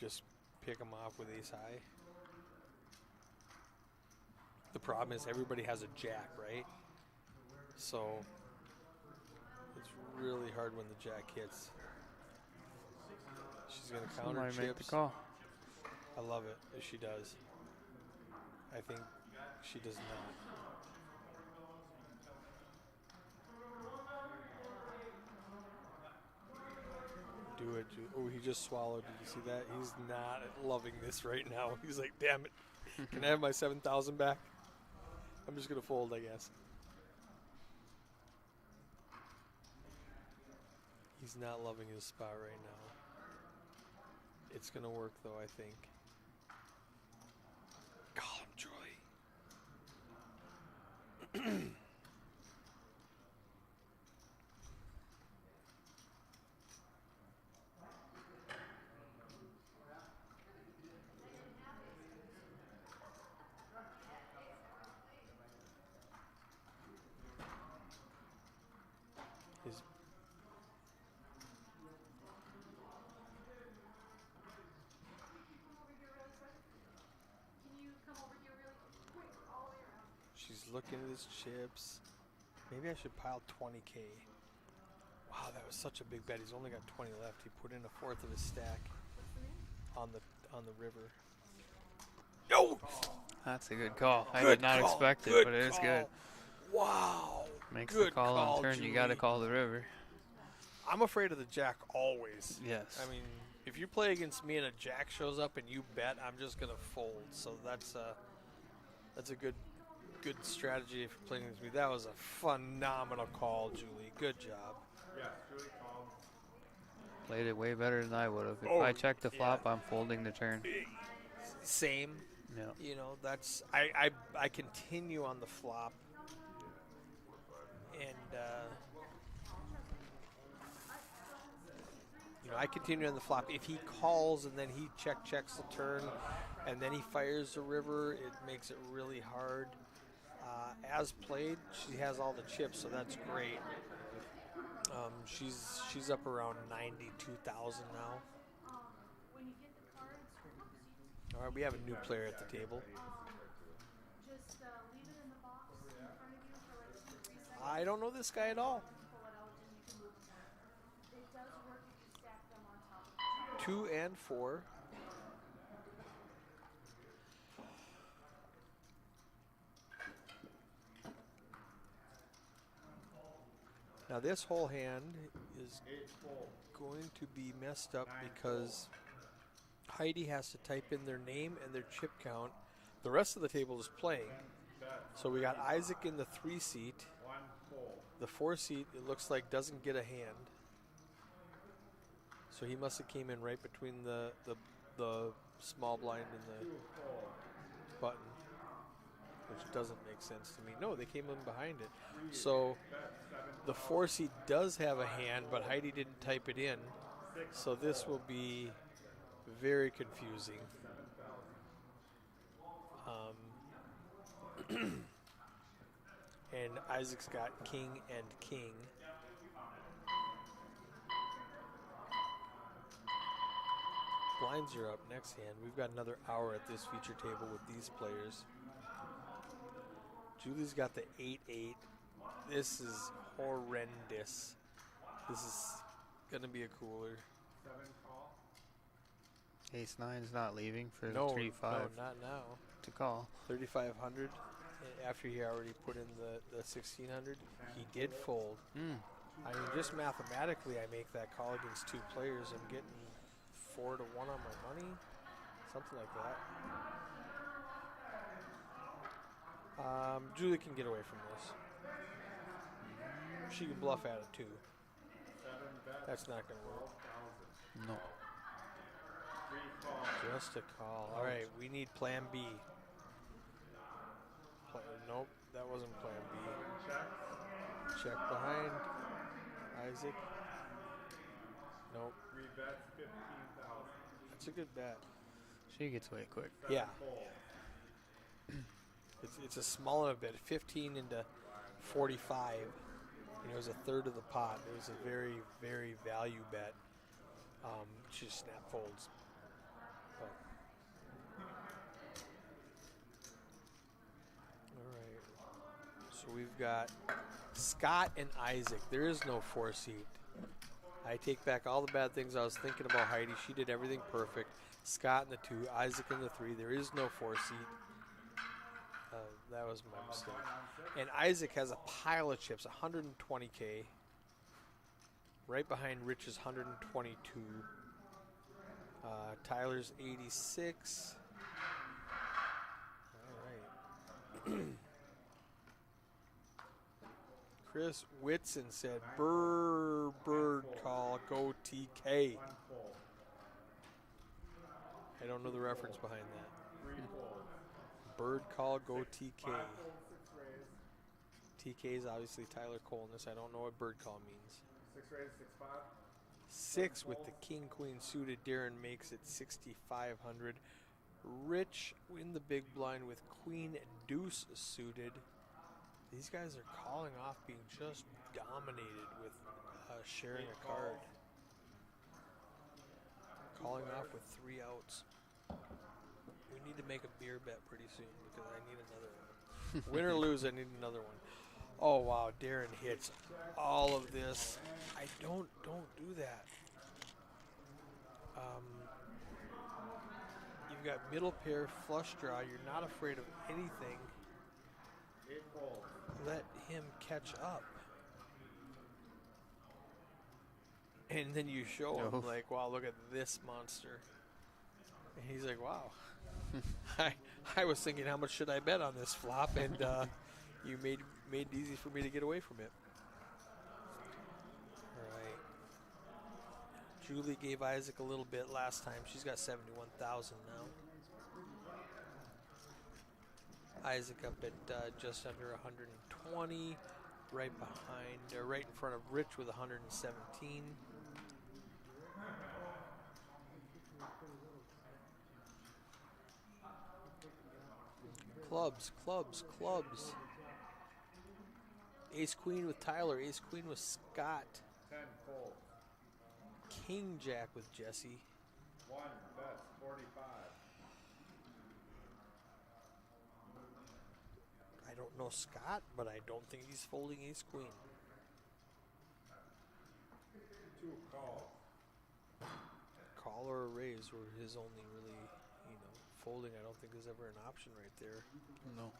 Just pick them off with ace high. The problem is everybody has a jack, right? So it's really hard when the jack hits. She's going to counter Somebody make the chips. call. I love it if she does. I think she does not. Do it. Oh, he just swallowed. Did you see that? He's not loving this right now. He's like, damn it. Can I have my 7,000 back? I'm just going to fold, I guess. He's not loving his spot right now. It's going to work, though, I think. Call him, Joy. His Can you come over here really quick all the way around? She's looking at his chips. Maybe I should pile 20K. Wow, that was such a big bet. He's only got 20 left. He put in a fourth of his stack on the river. No! That's a good call. I Good did not call. expect it, Good but it is call. good. Wow. Makes Good the call on turn. You got to Julie. call the river. I'm afraid of the jack always. Yes. I mean, if you play against me and a jack shows up and you bet, I'm just gonna fold. So that's a good strategy if you're playing against me. That was a phenomenal call, Julie. Good job. Yes, Julie called. Played it way better than I would have. If Oh, I check the yeah. flop, I'm folding the turn. Same. Yeah. You know, that's I continue on the flop, and I continue on the flop. If he calls and then he checks the turn, and then he fires the river, it makes it really hard. As played, she has all the chips, so that's great. She's up around 92,000 now. When you get the cards, All right, we have a new player at the table. just leave it in the box in front of you for like 2-3 seconds. I don't know this guy at all. Pull it out and you can move them. It does work if you stack them on top of each 2 other. and 4. Now this whole hand is going to be messed up because Heidi has to type in their name and their chip count. The rest of the table is playing. So we got Isaac in the 3 seat. The 4 seat, it looks like, doesn't get a hand. So he must have came in right between the small blind and the button, which doesn't make sense to me. No, they came in behind it. So the 4 seat does have a hand, but Heidi didn't type it in. So this will be very confusing. And Isaac's got king and king. Blinds are up next hand. We've got another hour at this feature table with these players. Julie's got the 8-8. This is horrendous. This is gonna be a cooler. Ace 9's not leaving for No, 3-5 no, not now. to call. 3,500. After he already put in the 1,600, he did fold. I mean, just mathematically, I make that call against 2 players. I'm getting 4 to 1 on my money, something like that. Julie can get away from this. She can bluff at it too. That's not going to work. No. Just a call. All right, we need Plan B. Nope, that wasn't Plan B. Check behind. Isaac. Nope. That's a good bet. She gets away quick. Yeah. It's a small enough bet. 15 into 45. And it was a third of the pot. It was a very, very value bet. She just snap folds. But. All right. So we've got Scott and Isaac. There is no 4 seat. I take back all the bad things I was thinking about Heidi. She did everything perfect. Scott in the 2, Isaac in the 3. There is no 4 seat. That was my mistake. And Isaac has a pile of chips, 120K. Right behind Rich's 122. Tyler's 86. All right. Chris Whitson said, bird call, go TK. I don't know the reference behind that. Bird call, go TK. TK is obviously Tyler Coleness. I don't know what bird call means. 6 with the king queen suited. Darren makes it 6,500. Rich in the big blind with queen deuce suited. These guys are calling off being just dominated with sharing a card. Calling off with 3 outs. We need to make a beer bet pretty soon because I need another one. Win or lose, I need another one. Oh wow, Darren hits all of this. I don't do that. You've got middle pair, flush draw. You're not afraid of anything. Let him catch up. And then you show him like, wow, look at this monster. And he's like, wow. I was thinking, how much should I bet on this flop? And you made it easy for me to get away from it. All right. Julie gave Isaac a little bit last time. She's got 71,000 now. Isaac up at just under 120, right behind, right in front of Rich with 117. Clubs, clubs, clubs. Ace queen with Tyler. Ace queen with Scott. 10 fold. King jack with Jesse. 1 bets 45. I don't know Scott, but I don't think he's folding ace queen. 2 calls. Call or a raise were his only really, folding. I don't think is ever an option right there. No.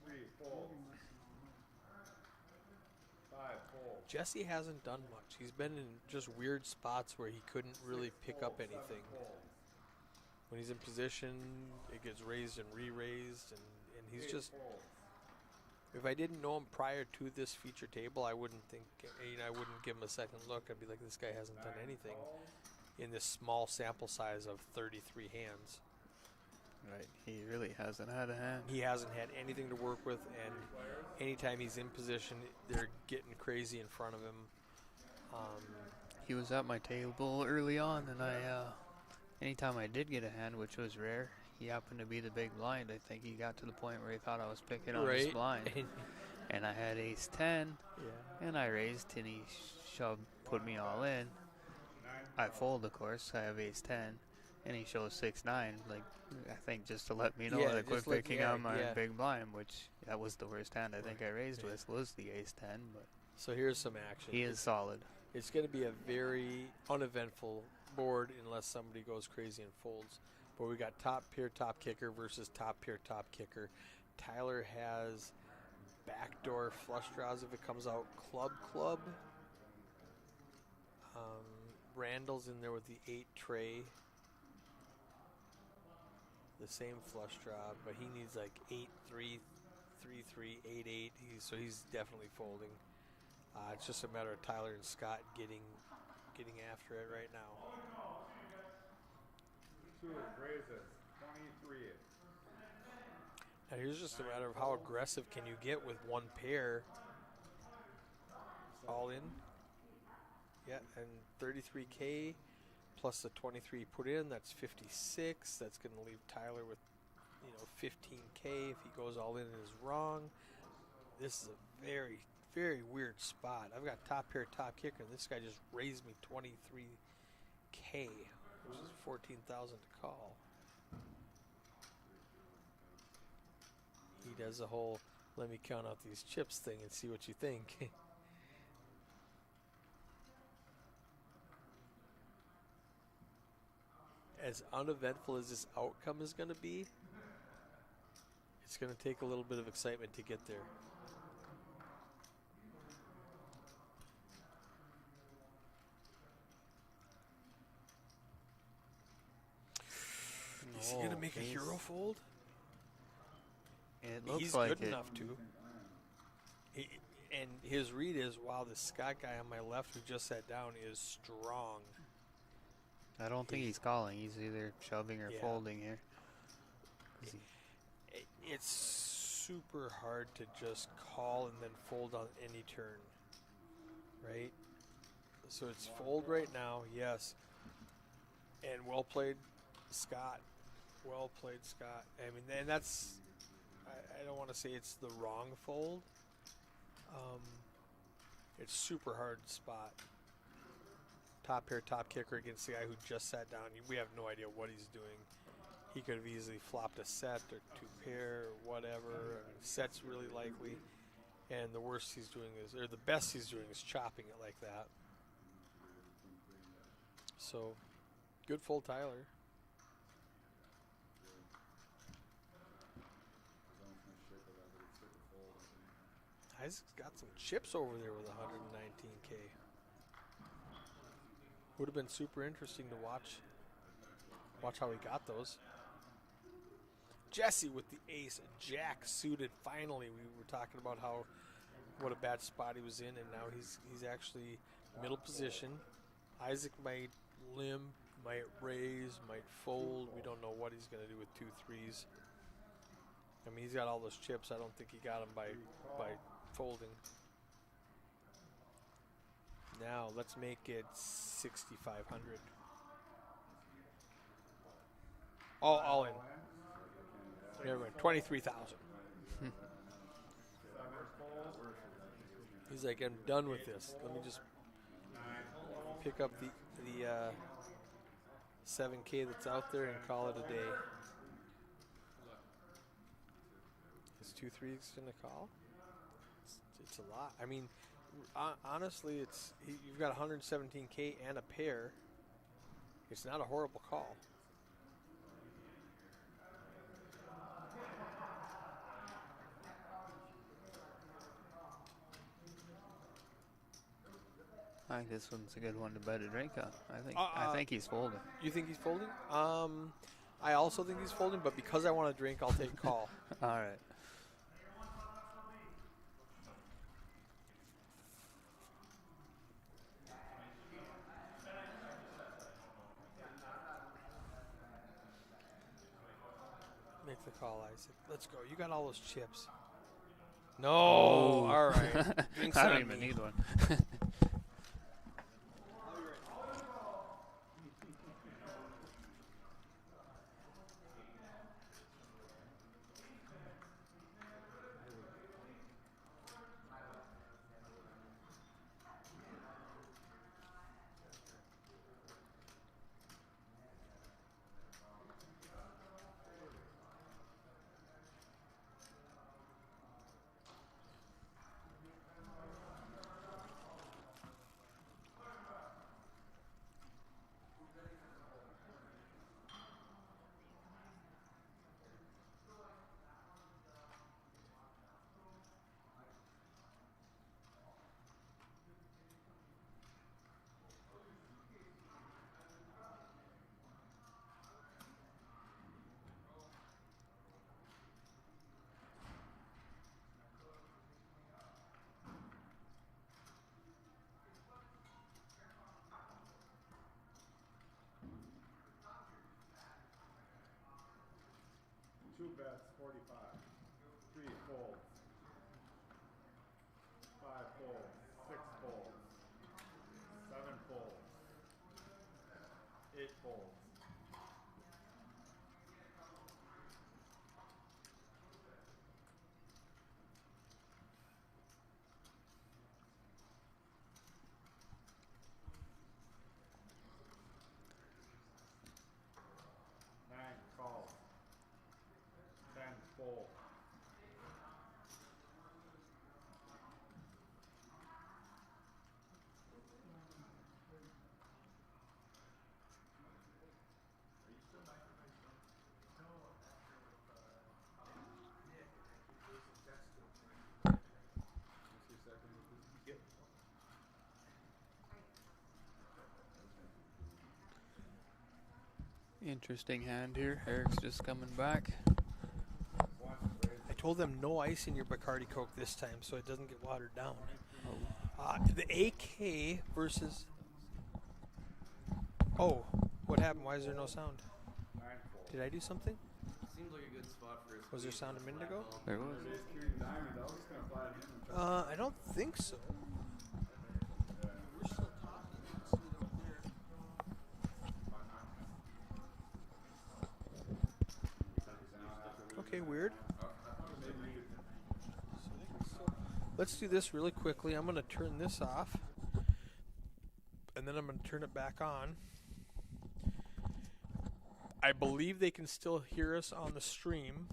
3 folds. 5 folds. Jesse hasn't done much. He's been in just weird spots where he couldn't really 6 pick up folds, 7 anything. folds. When he's in position, it gets raised and re-raised, and he's 8 just. folds. If I didn't know him prior to this feature table, I wouldn't think. I wouldn't give him a second look. I'd be like, this guy hasn't done 9 anything calls. in this small sample size of 33 hands. Right. He really hasn't had a hand. He hasn't had anything to work with, and anytime he's in position, they're getting crazy in front of him. He was at my table early on, and anytime I did get a hand, which was rare, he happened to be the big blind. I think he got to the point where he thought I was picking on his Right. blind. And I had ace 10, Yeah. and I raised, and he put me all in. I fold, of course. I have ace 10, and he shows 6-9. Like, I think just to let me know Yeah, that I quit just like, picking yeah, on my yeah. big blind, which that was the worst hand I think I raised Yeah. with, was the ace 10. But So here's some action. he is solid. It's going to be a very uneventful board unless somebody goes crazy and folds. But we got top pair, top kicker versus top pair, top kicker. Tyler has backdoor flush draws if it comes out club. Randall's in there with the 8 tray. The same flush draw, but he needs like 8-3, 3-3, 8-8. He's definitely folding. It's just a matter of Tyler and Scott getting after it right now. 2 raises 23. Now here's just a matter of how aggressive can you get with one pair. All in. Yeah, and 33K plus the 23 put in, that's 56. That's going to leave Tyler with, 15K if he goes all in and is wrong. This is a very, very weird spot. I've got top pair, top kicker, and this guy just raised me 23K, which is 14,000 to call. He does the whole let me count out these chips thing and see what you think. As uneventful as this outcome is going to be, it's going to take a little bit of excitement to get there. Is he going to make a hero fold? It looks He's like good it. enough to. And his read is, wow, the Scott guy on my left who just sat down is strong. I don't think he's calling. He's either shoving or Yeah. folding here. It's super hard to just call and then fold on any turn, right? So it's fold right now, yes. And well played, Scott. Well played, Scott. I mean, and that's, I don't want to say it's the wrong fold. It's super hard spot. Top pair, top kicker against the guy who just sat down. We have no idea what he's doing. He could have easily flopped a set or 2 pair or whatever. I mean, set's really likely. And the worst he's doing is, or the best he's doing is chopping it like that. So, good fold, Tyler. Isaac's got some chips over there with 119K. Would have been super interesting to watch how he got those. Jesse with the ace, Jack suited. Finally, we were talking about what a bad spot he was in, and now he's actually middle position. Isaac might limp, might raise, might fold. We don't know what he's going to do with 2 3s. I mean, he's got all those chips. I don't think he got them by folding. Now let's make it 6,500. All in. Never mind, 23,000. He's like, I'm done with this. Let me just pick up the 7K that's out there and call it a day. Is 2-3 gonna call? It's a lot. I mean, honestly, you've got 117K and a pair. It's not a horrible call. I think this one's a good one to bet a drink on. I think he's folding. You think he's folding? I also think he's folding, but because I want to drink, I'll take call. All right. Make the call, Isaac. Let's go. You got all those chips. No. All right. Drinks I on don't even me. need one. Two bets, 45. 3 folds. 5 folds. 6 folds. 7 folds. 8 folds. Nine calls. 10 fold. Interesting hand here. Eric's just coming back. I told them no ice in your Bacardi Coke this time, so it doesn't get watered down. The AK versus. Oh, what happened? Why is there no sound? 9 fold. Did I do something? Seems like a good spot for a Was there squeeze sound a with minute black ago? ball. There was. Ace king diamond. I was gonna fly it in and try. I don't think so. We're still talking. So we don't clear. Okay, weird. Let's do this really quickly. I'm going to turn this off, and then I'm going to turn it back on. I believe they can still hear us on the stream.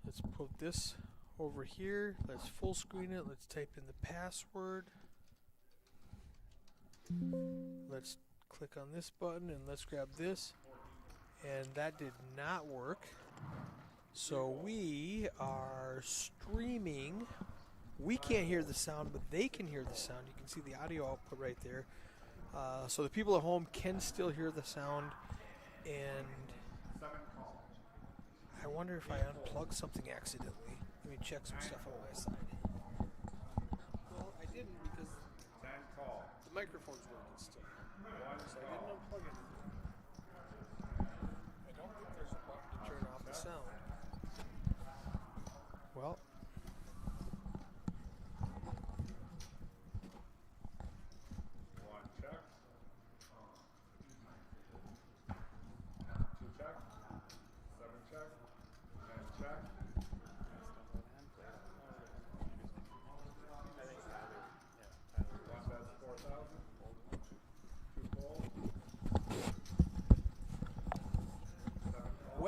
Let's put this over here. Let's full screen it. Let's type in the password. Let's click on this button and let's grab this. And that did not work. So we are streaming. We can't hear the sound, but they can hear the sound. You can see the audio output right there. So the people at home can still hear the sound. And 7 calls. I wonder if I unplugged something accidentally. Let me check some stuff on my side. Well, I didn't because 10 calls. the microphone's working still. 1 So I didn't call. unplug anything. I don't think there's a button to turn off the sound. Well, One check. 2 check. 7 check.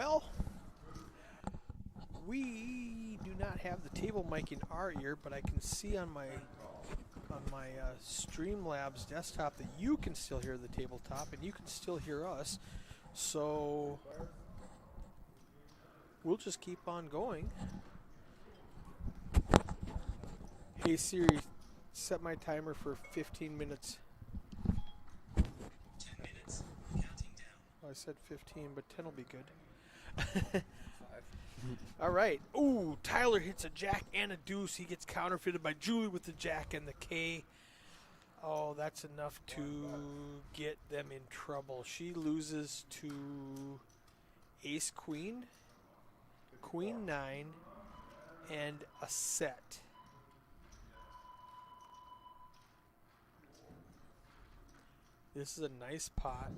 Well, we do not have the table mic in our ear, but I can see on my Streamlabs desktop that you can still hear the tabletop and you can still hear us. So we'll just keep on going. Hey Siri, set my timer for 15 minutes. 10 minutes. Counting down. Oh, I said 15, but 10 will be good. All right. Ooh, Tyler hits a jack and a deuce. He gets counterfeited by Julie with the jack and the K. Oh, that's enough to get them in trouble. She loses to ace queen, queen 9, and a set. This is a nice pot.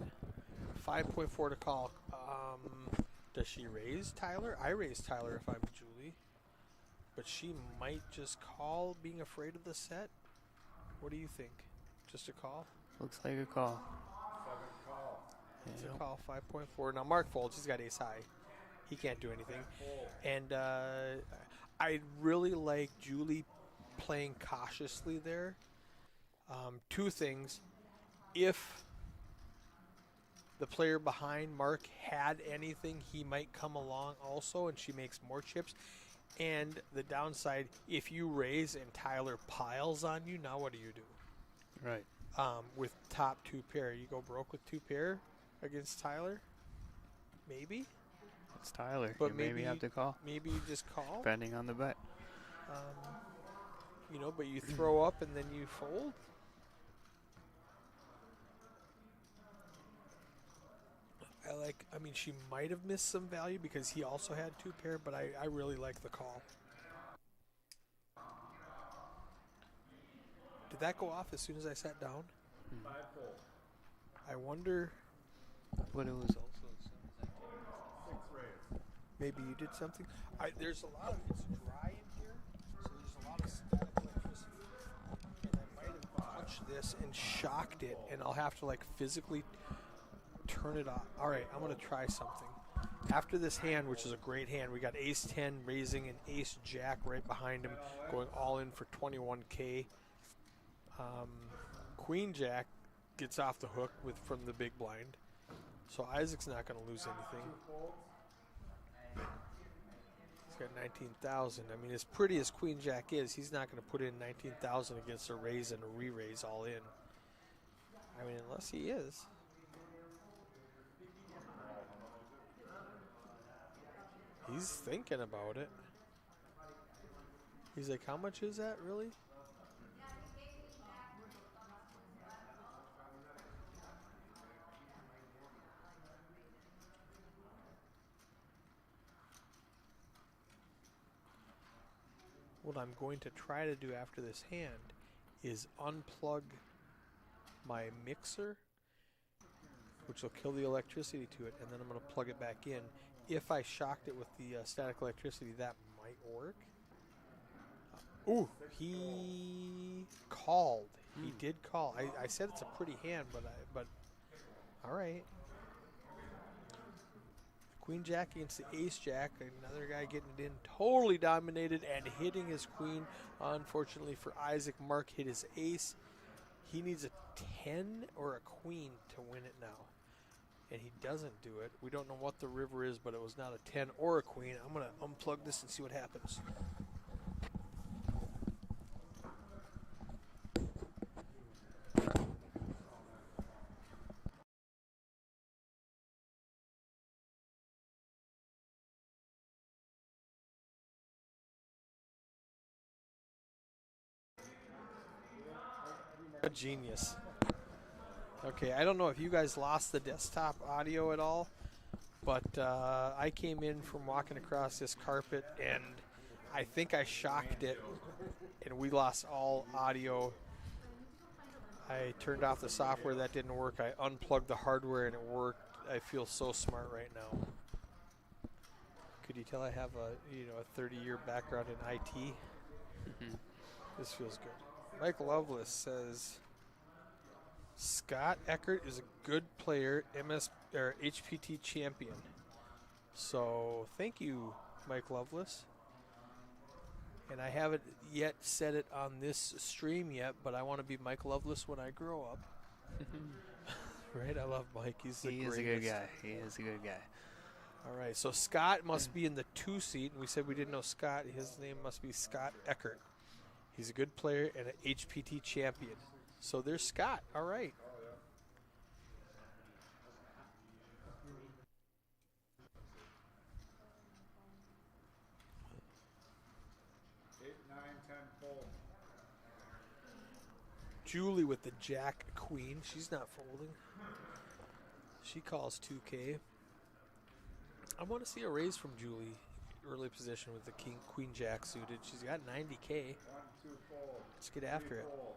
5.4 to call. Does she raise Tyler? I raise Tyler if I'm Julie. But she might just call, being afraid of the set. What do you think? Just a call? Looks like a call. It's Yeah. a call, 5.4. Now Mark folds. He's got ace high. He can't do anything. And I really like Julie playing cautiously there. Two things. If the player behind Mark had anything, he might come along also, and she makes more chips. And the downside, if you raise and Tyler piles on you, now what do you do? Right. With top 2 pair, you go broke with 2 pair against Tyler? Maybe? It's Tyler. But You maybe maybe- have to call, Maybe you just call? depending on the bet. But you throw up and then you fold? She might have missed some value because he also had 2 pair, but I really like the call. Did that go off as soon as I sat down? I wonder, But it was also as soon as I maybe you did something? There's a lot of, it's dry in here, so there's a lot of static electricity. And I might have touched this and shocked it, and I'll have to physically turn it off. All right, I'm going to try something. After this hand, which is a great hand, we got ace 10 raising and ace jack right behind him, going all in for 21K. Queen jack gets off the hook from the big blind. So Isaac's not going to lose anything. He's got 19,000. As pretty as queen jack is, he's not going to put in 19,000 against a raise and a re-raise all in. Unless he is. He's thinking about it. He's like, how much is that, really? What I'm going to try to do after this hand is unplug my mixer, which will kill the electricity to it, and then I'm going to plug it back in. If I shocked it with the static electricity, that might work. Ooh, he called. He did call. I said it's a pretty hand, but all right. Queen jack against the ace jack. Another guy getting it in, totally dominated and hitting his queen. Unfortunately for Isaac, Mark hit his ace. He needs a 10 or a queen to win it now. And he doesn't do it. We don't know what the river is, but it was not a 10 or a queen. I'm going to unplug this and see what happens. A genius. Okay, I don't know if you guys lost the desktop audio at all, but I came in from walking across this carpet and I think I shocked it and we lost all audio. I turned off the software, that didn't work. I unplugged the hardware and it worked. I feel so smart right now. Could you tell I have a 30-year background in IT? This feels good. Mike Loveless says, Scott Eckert is a good player, HPT champion. So thank you, Mike Lovelace. And I haven't yet said it on this stream yet, but I want to be Mike Lovelace when I grow up. Right? I love Mike. He's the He greatest. is a good guy. He is a good guy. All right, so Scott must be in the 2 seat, and we said we didn't know Scott. His name must be Scott Eckert. He's a good player and an HPT champion. So there's Scott. All right. 8, 9, 10 fold. Julie with the Jack Queen. She's not folding. She calls 2K. I want to see a raise from Julie. Early position with the King Queen Jack suited. She's got 90K. 1, 2 fold. Let's get after 3 it. fold.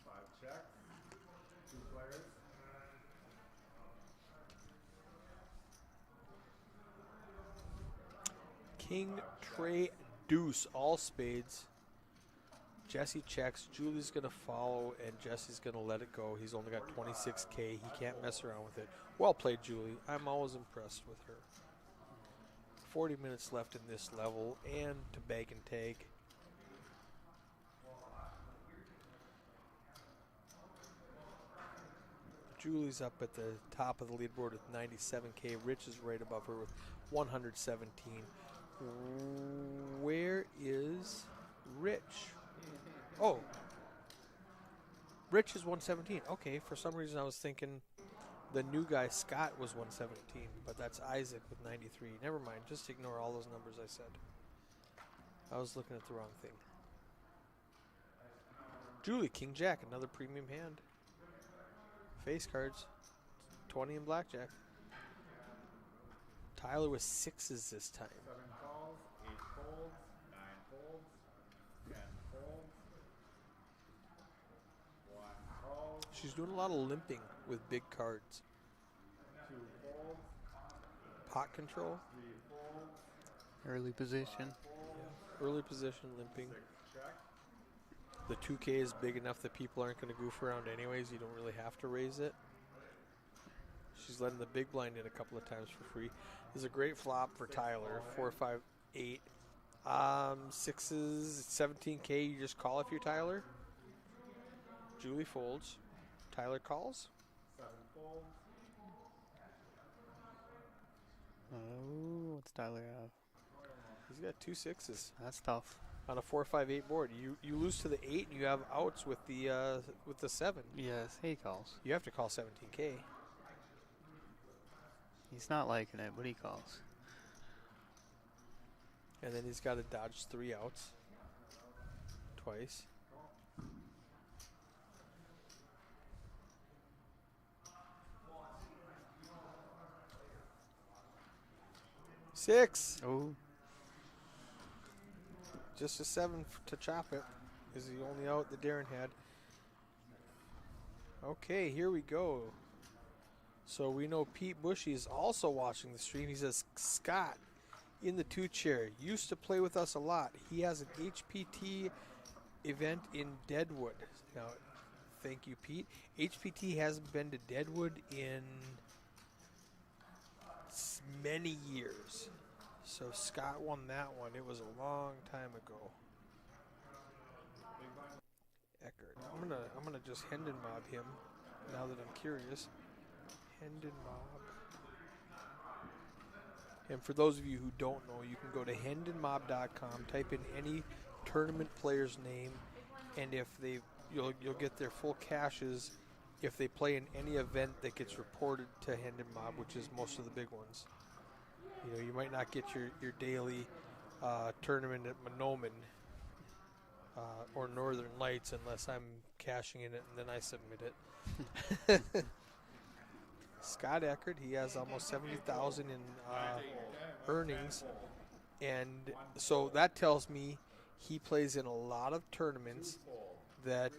5 check. 2 players. King, Trey, Deuce, all spades. Jesse checks. Julie's going to follow, and Jesse's going to let it go. He's only got 26K. He can't mess around with it. Well played, Julie. I'm always impressed with her. 40 minutes left in this level, and to bag and tag. Julie's up at the top of the leaderboard with 97K. Rich is right above her with 117. Where is Rich? Oh, Rich is 117. Okay, for some reason I was thinking the new guy Scott was 117, but that's Isaac with 93. Never mind, just ignore all those numbers I said. I was looking at the wrong thing. Julie, King Jack, another premium hand. Face cards, 20 in blackjack. Tyler with 6s this time. 7 calls. 8 folds. 9 folds. 10 folds. 1 call. She's doing a lot of limping with big cards. 2 folds. Pot control, 3 folds. Early position. early position limping. 6 check. The 2K is big enough that people aren't going to goof around anyways. You don't really have to raise it. She's letting the big blind in a couple of times for free. This is a great flop for Tyler. 4, 5, 8. 6s, 17K. You just call if you're Tyler. Julie folds. Tyler calls. 7 folds. Oh, what's Tyler have? He's got 2 6s That's tough. on a 4, 5, 8 board. You lose to the 8 and you have outs with the 7. Yes, he calls. You have to call 17K. He's not liking it, but he calls. And then he's got to dodge 3 outs. Twice. Six. Oh, Just a 7 to chop it. Is the only out that Darren had. Okay, here we go. So we know Pete Bushy is also watching the stream. He says, Scott in the 2 chair used to play with us a lot. He has an HPT event in Deadwood. Now, thank you, Pete. HPT hasn't been to Deadwood in many years. So Scott won that one. It was a long time ago. Eckert. I'm gonna just Hendon mob him now that I'm curious. Hendon mob. And for those of you who don't know, you can go to hendonmob.com, type in any tournament player's name, and if you'll get their full caches if they play in any event that gets reported to Hendon Mob, which is most of the big ones. You know, you might not get your daily tournament at Monoman or Northern Lights unless I'm cashing in it and then I submit it. Scott Eckert, he has almost 70,000 in earnings, and so that tells me he plays in a lot of tournaments that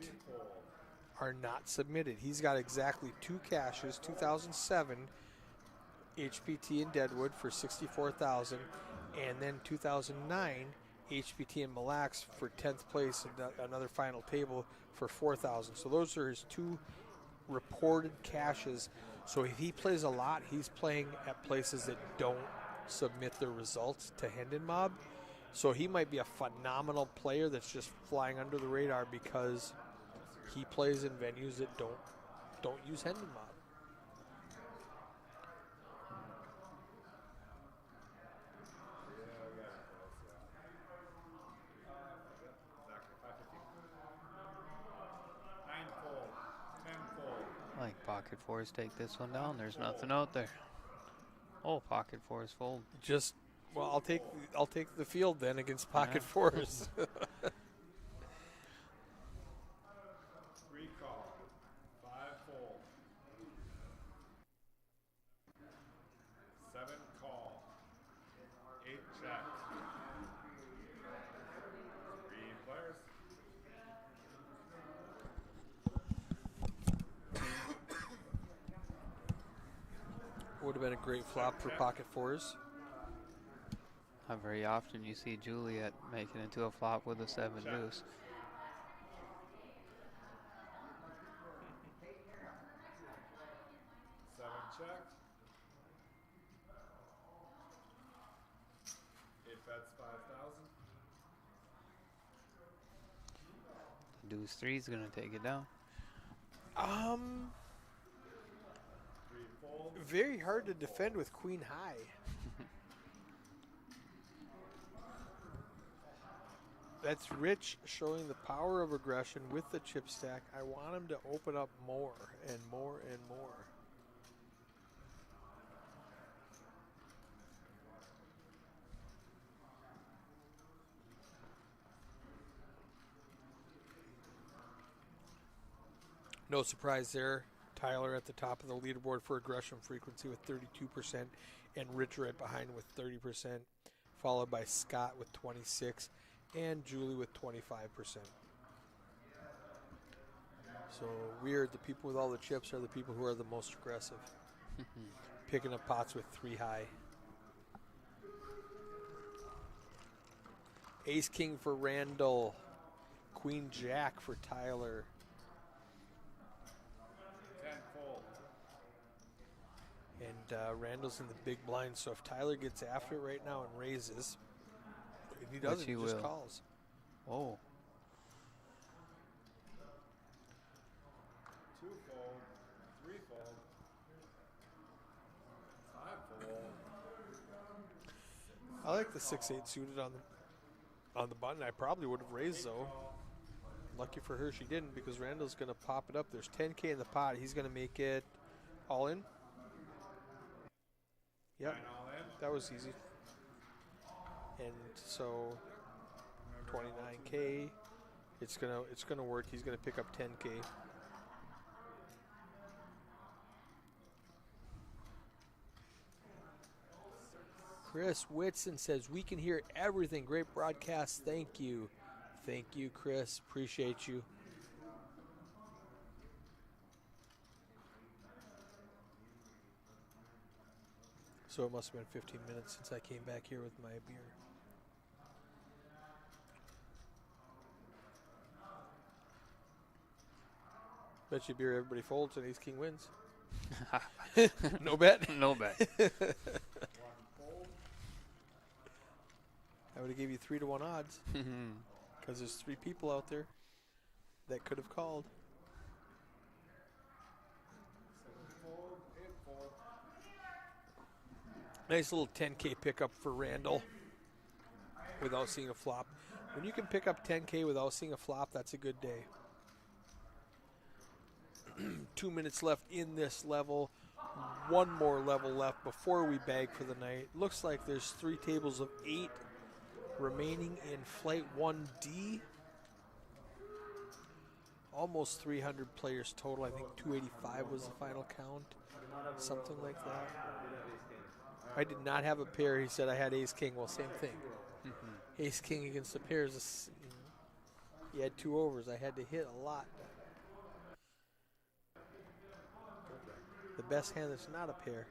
are not submitted. He's got exactly 2 caches, 2007 HPT in Deadwood for 64,000, and then 2009 HPT in Mille Lacs for 10th place and another final table for 4,000. So those are his 2 reported caches. So if he plays a lot, he's playing at places that don't submit their results to Hendon Mob. So he might be a phenomenal player that's just flying under the radar because he plays in venues that don't use Hendon Mob. Nine-fold, 10-fold. I think Pocket Fours take this one down. There's nothing out there. Oh, Pocket Fours fold. Just well, I'll take the field then against Pocket Yeah. Fours. Recall, 5-fold. 7 call. 8 check. 3 players. Would have been a great flop for Pocket Fours. Not very often you see Juliet make it into a flop with a 7 deuce. Seven check. 8 bets 5,000. Deuce 3 is going to take it down. 3 fold. Very hard to defend with Queen High. That's Rich showing the power of aggression with the chip stack. I want him to open up more and more and more. No surprise there. Tyler at the top of the leaderboard for aggression frequency with 32%, and Rich right behind with 30%, followed by Scott with 26%, and Julie with 25%. So weird, the people with all the chips are the people who are the most aggressive. Picking up pots with 3 high. Ace King for Randall. Queen Jack for Tyler. 10 fold. And Randall's in the big blind, so if Tyler gets after it right now and raises, if he doesn't, he he just will. calls. Oh, 2 fold. 3 fold. 5 fold. I like the 6-8 suited on the button. I probably would have raised though. Lucky for her, she didn't, because Randall's going to pop it up. There's 10K in the pot. He's going to make it all in. Yep, 9 all in. that was easy. And so 29K. It's gonna work. He's gonna pick up 10K. Chris Whitson says, we can hear everything. Great broadcast. Thank you. Thank you, Chris. Appreciate you. So it must have been 15 minutes since I came back here with my beer. Bet you beer everybody folds and Ace King wins. No bet? no bet. I would have gave you 3-1 odds because there's 3 people out there that could have called. 7 fold. 8 fold. Nice little 10K pickup for Randall without seeing a flop. When you can pick up 10K without seeing a flop, that's a good day. 2 minutes left in this level. One more level left before we bag for the night. Looks like there's 3 tables of 8 remaining in Flight 1D. Almost 300 players total. I think 285 was the final count. Something like that. I did not have a pair. He said I had Ace King. Well, same thing. Ace King against the pairs. He had 2 overs. I had to hit a lot. The best hand that's not a pair.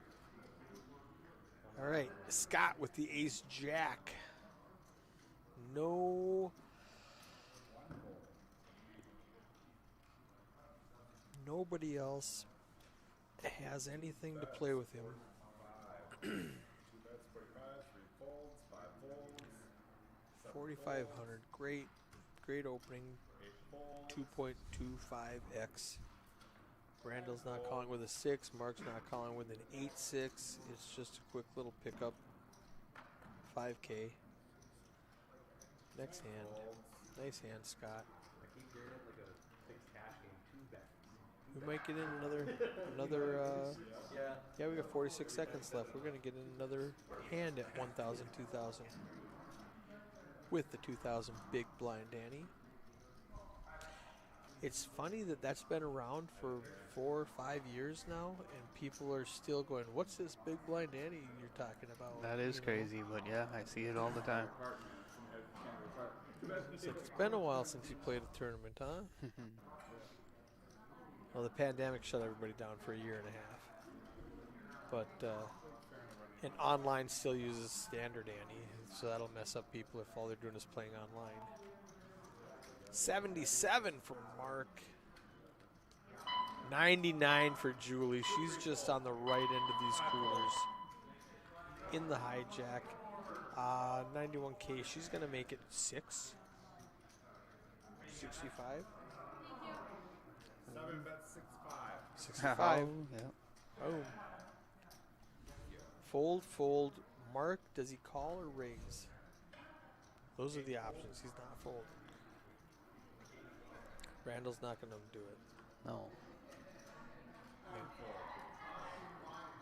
All right, Scott with the Ace Jack. nobody else has anything to play with him. 2 bets, 45, 3 folds, 5 folds, 4,500. Great opening. 8 folds. 2.25x. Randall's not calling with a 6. Mark's not calling with an 8-6. It's just a quick little pickup. 5K. Next hand. Nice hand, Scott. I keep hearing it like a big cash game, 2 bets. We might get in another. Yeah. Yeah, we got 46 seconds left. We're gonna get in another hand at 1,000, 2,000. With the 2,000 big blind Danny. It's funny that that's been around for 4 or 5 years now, and people are still going, "What's this big blind Danny you're talking about?" That is You know? crazy, but yeah, I see it all the time. It's like, it's been a while since you played a tournament, huh? Well, the pandemic shut everybody down for a year and a half. But and online still uses standard Annie, so that'll mess up people if all they're doing is playing online. 77 from Mark. 99 for Julie. She's just on the right end of these coolers. In the hijack. 91K. She's going to make it 6. 65. 7 bets, 6-5. 65. Oh, yeah. Boom. Fold, fold. Mark, does he call or raise? Those are the options. He's not fold. Randall's not going to do it. No.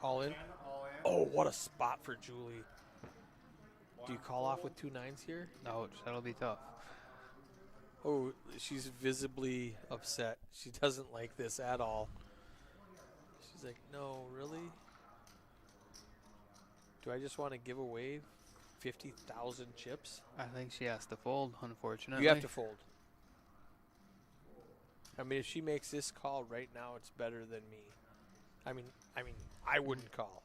All in? All in. Oh, what a spot for Julie. Do you call off with 2 9s here? Ouch, that'll be tough. Oh, she's visibly upset. She doesn't like this at all. She's like, no, really? Do I just want to give away 50,000 chips? I think she has to fold, unfortunately. You have to fold. I mean, if she makes this call right now, it's better than me. I mean, I wouldn't call.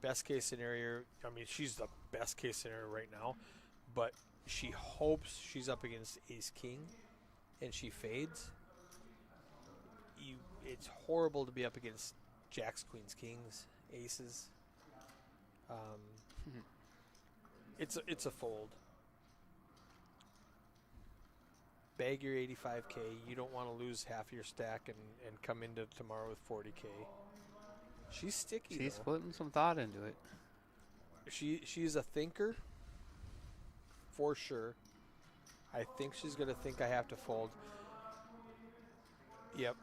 Best case scenario, I mean, she's the best case scenario right now, but she hopes she's up against Ace King, and she fades. It's horrible to be up against Jacks, Queens, Kings, Aces. It's a fold. Bag your 85K. You don't want to lose half your stack and come into tomorrow with 40K. She's sticky. She's though. putting some thought into it. She's a thinker, for sure. I think she's gonna think I have to fold. Yep.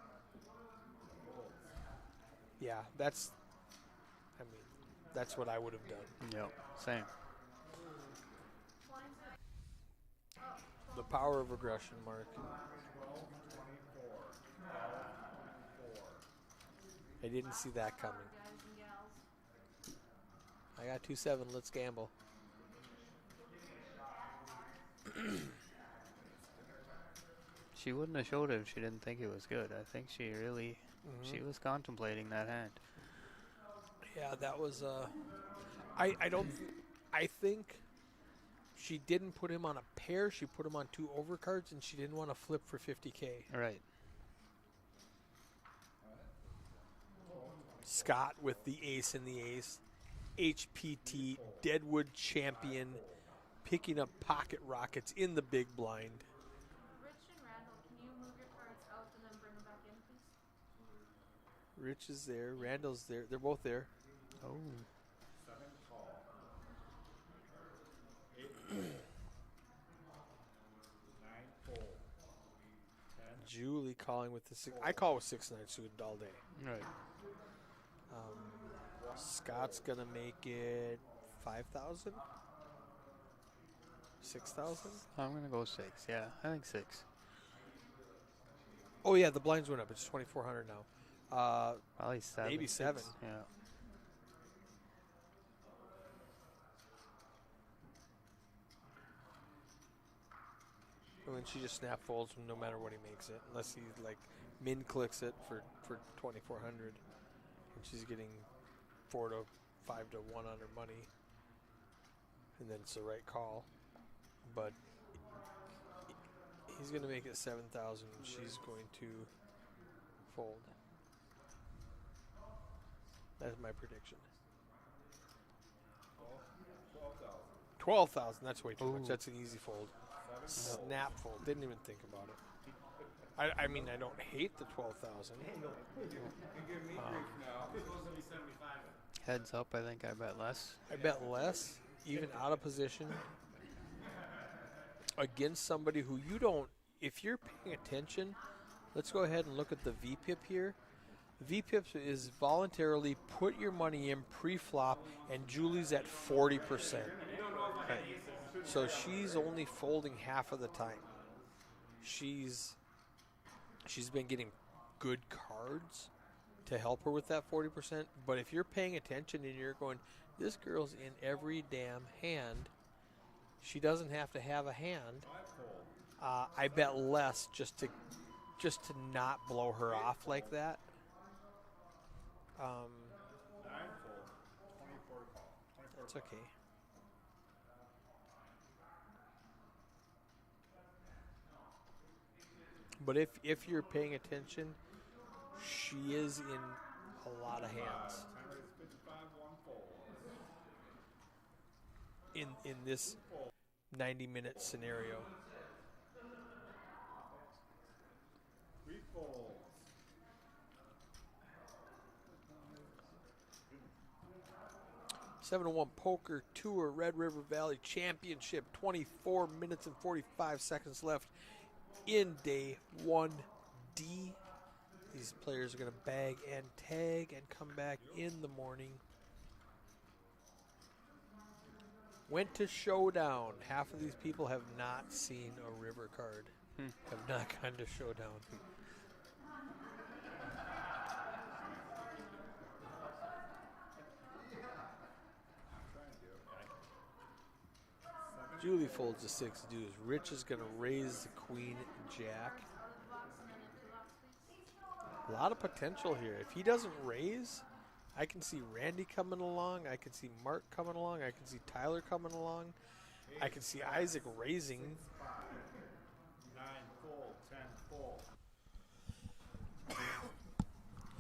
Yeah, that's what I would have done. Yep, same. The power of aggression, Mark. 24. I didn't see that coming. Guys and gals. I got 2-7. Let's gamble. She wouldn't have showed it if she didn't think it was good. I think she really, she was contemplating that hand. Yeah, that was. I don't. I think she didn't put him on a pair. She put him on 2 overcards, and she didn't want to flip for 50K. Right. Scott with the ace and the ace. HPT Deadwood champion, picking up pocket rockets in the big blind. Rich and Randall, can you move your cards out and then bring them back in, please? Rich is there. Randall's there. They're both there. Oh. 7 call. 8 fold. 9 fold. 10. Julie calling with the 6. I call with 6-9 suited all day. Right. Scott's gonna make it 5,000, 6,000. I'm going to go 6. Yeah, I think 6. Oh yeah, the blinds went up. It's 2,400 now. Probably 7. Maybe 7. Yeah. And then she just snap folds no matter what he makes it, unless he like min clicks it for 2,400, and she's getting 4 to 5 to 1 on her money, and then it's the right call. But he's gonna make it 7,000. She's going to fold. That's my prediction. 12,000. 12,000. That's way too Ooh. much. That's an easy fold. 7 Snap fold. Didn't even think about it. I mean, I don't hate the 12,000. You give me grief now. It's supposed to be 75. Heads up, I think I bet less. I bet less, even out of position, against somebody who you don't. If you're paying attention, let's go ahead and look at the VPIP here. VPIP is voluntarily put your money in pre-flop, and Julie's at 40%. So she's only folding half of the time. She's been getting good cards to help her with that 40%. But if you're paying attention and you're going, this girl's in every damn hand, she doesn't have to have a hand. I bet less just to not blow her off like that. 9 fold. 24 call. 24 It's okay. But if you're paying attention, she is in a lot of hands Time raise 55, 1 fold. in this 90-minute scenario. 3 folds. Seven to 1 Poker Tour Red River Valley Championship. 24 minutes and 45 seconds left in day 1D. These players are going to bag and tag and come back in the morning. Went to Showdown. Half of these people have not seen a river card. Have not gone to Showdown. Julie folds the 6 deuce. Rich is going to raise the queen jack. A lot of potential here. If he doesn't raise, I can see Randy coming along. I can see Mark coming along. I can see Tyler coming along. I can see Isaac raising. 9 fold. 10 fold.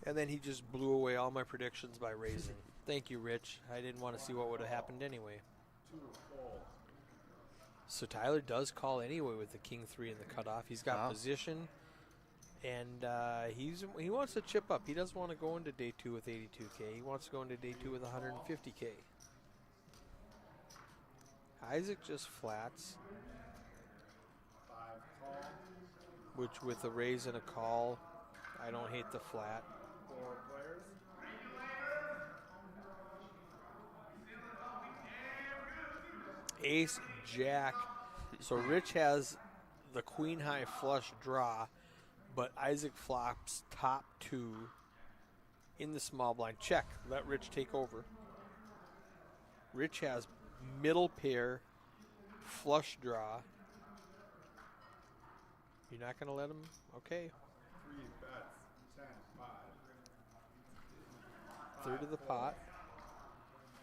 And then he just blew away all my predictions by raising. Thank you, Rich. I didn't want to see what would have happened anyway. 2 fold. So Tyler does call anyway with the king 3 in the cutoff. He's got Wow. position, and he wants to chip up. He doesn't want to go into day 2 with 82K. He wants to go into day 2 with 150K. Isaac just flats, 5 call. which with a raise and a call, I don't hate the flat. 4 players. Ace, Jack. So Rich has the queen high flush draw, but Isaac flops top 2 in the small blind. Check. Let Rich take over. Rich has middle pair, flush draw. You're not going to let him? Okay. 3 bets. 10, 5. Third of the pot.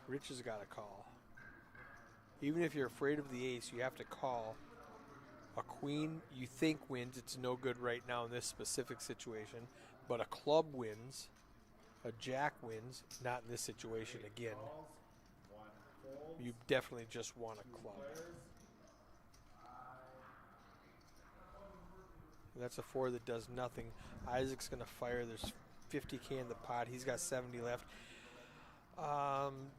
Rich has got to call. Even if you're afraid of the ace, you have to call. A queen you think wins. It's no good right now in this specific situation. But a club wins. A jack wins. Not in this situation again. Calls. 1 fold. You definitely just want a club. Players. That's a 4 that does nothing. Isaac's going to fire. There's 50K in the pot. He's got 70 left.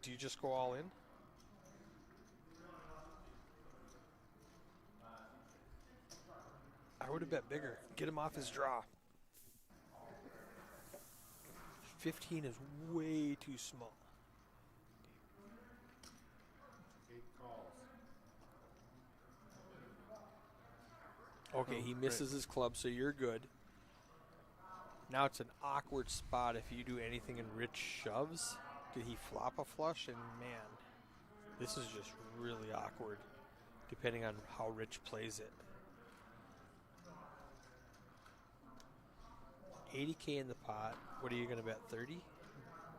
Do you just go all in? I would have bet bigger. Get him off his draw. 15 is way too small. 8 calls. Okay, he misses his club, so you're good. Now it's an awkward spot if you do anything and Rich shoves. Did he flop a flush? And man, this is just really awkward depending on how Rich plays it. 80K in the pot. What are you going to bet, 30?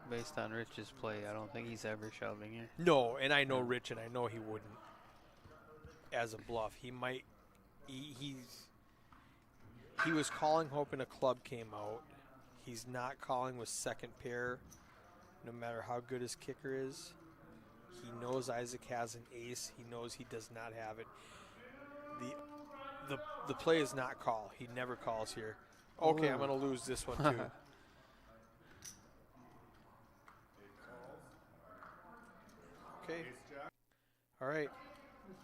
Based on Rich's play, I don't think he's ever shoving here. No, and I know Rich, and I know he wouldn't. As a bluff, he might. He was calling hoping a club came out. He's not calling with second pair no matter how good his kicker is. He knows Isaac has an ace. He knows he does not have it. The play is not call. He never calls here. Okay, I'm Ooh. going to lose this one too. Okay. All right.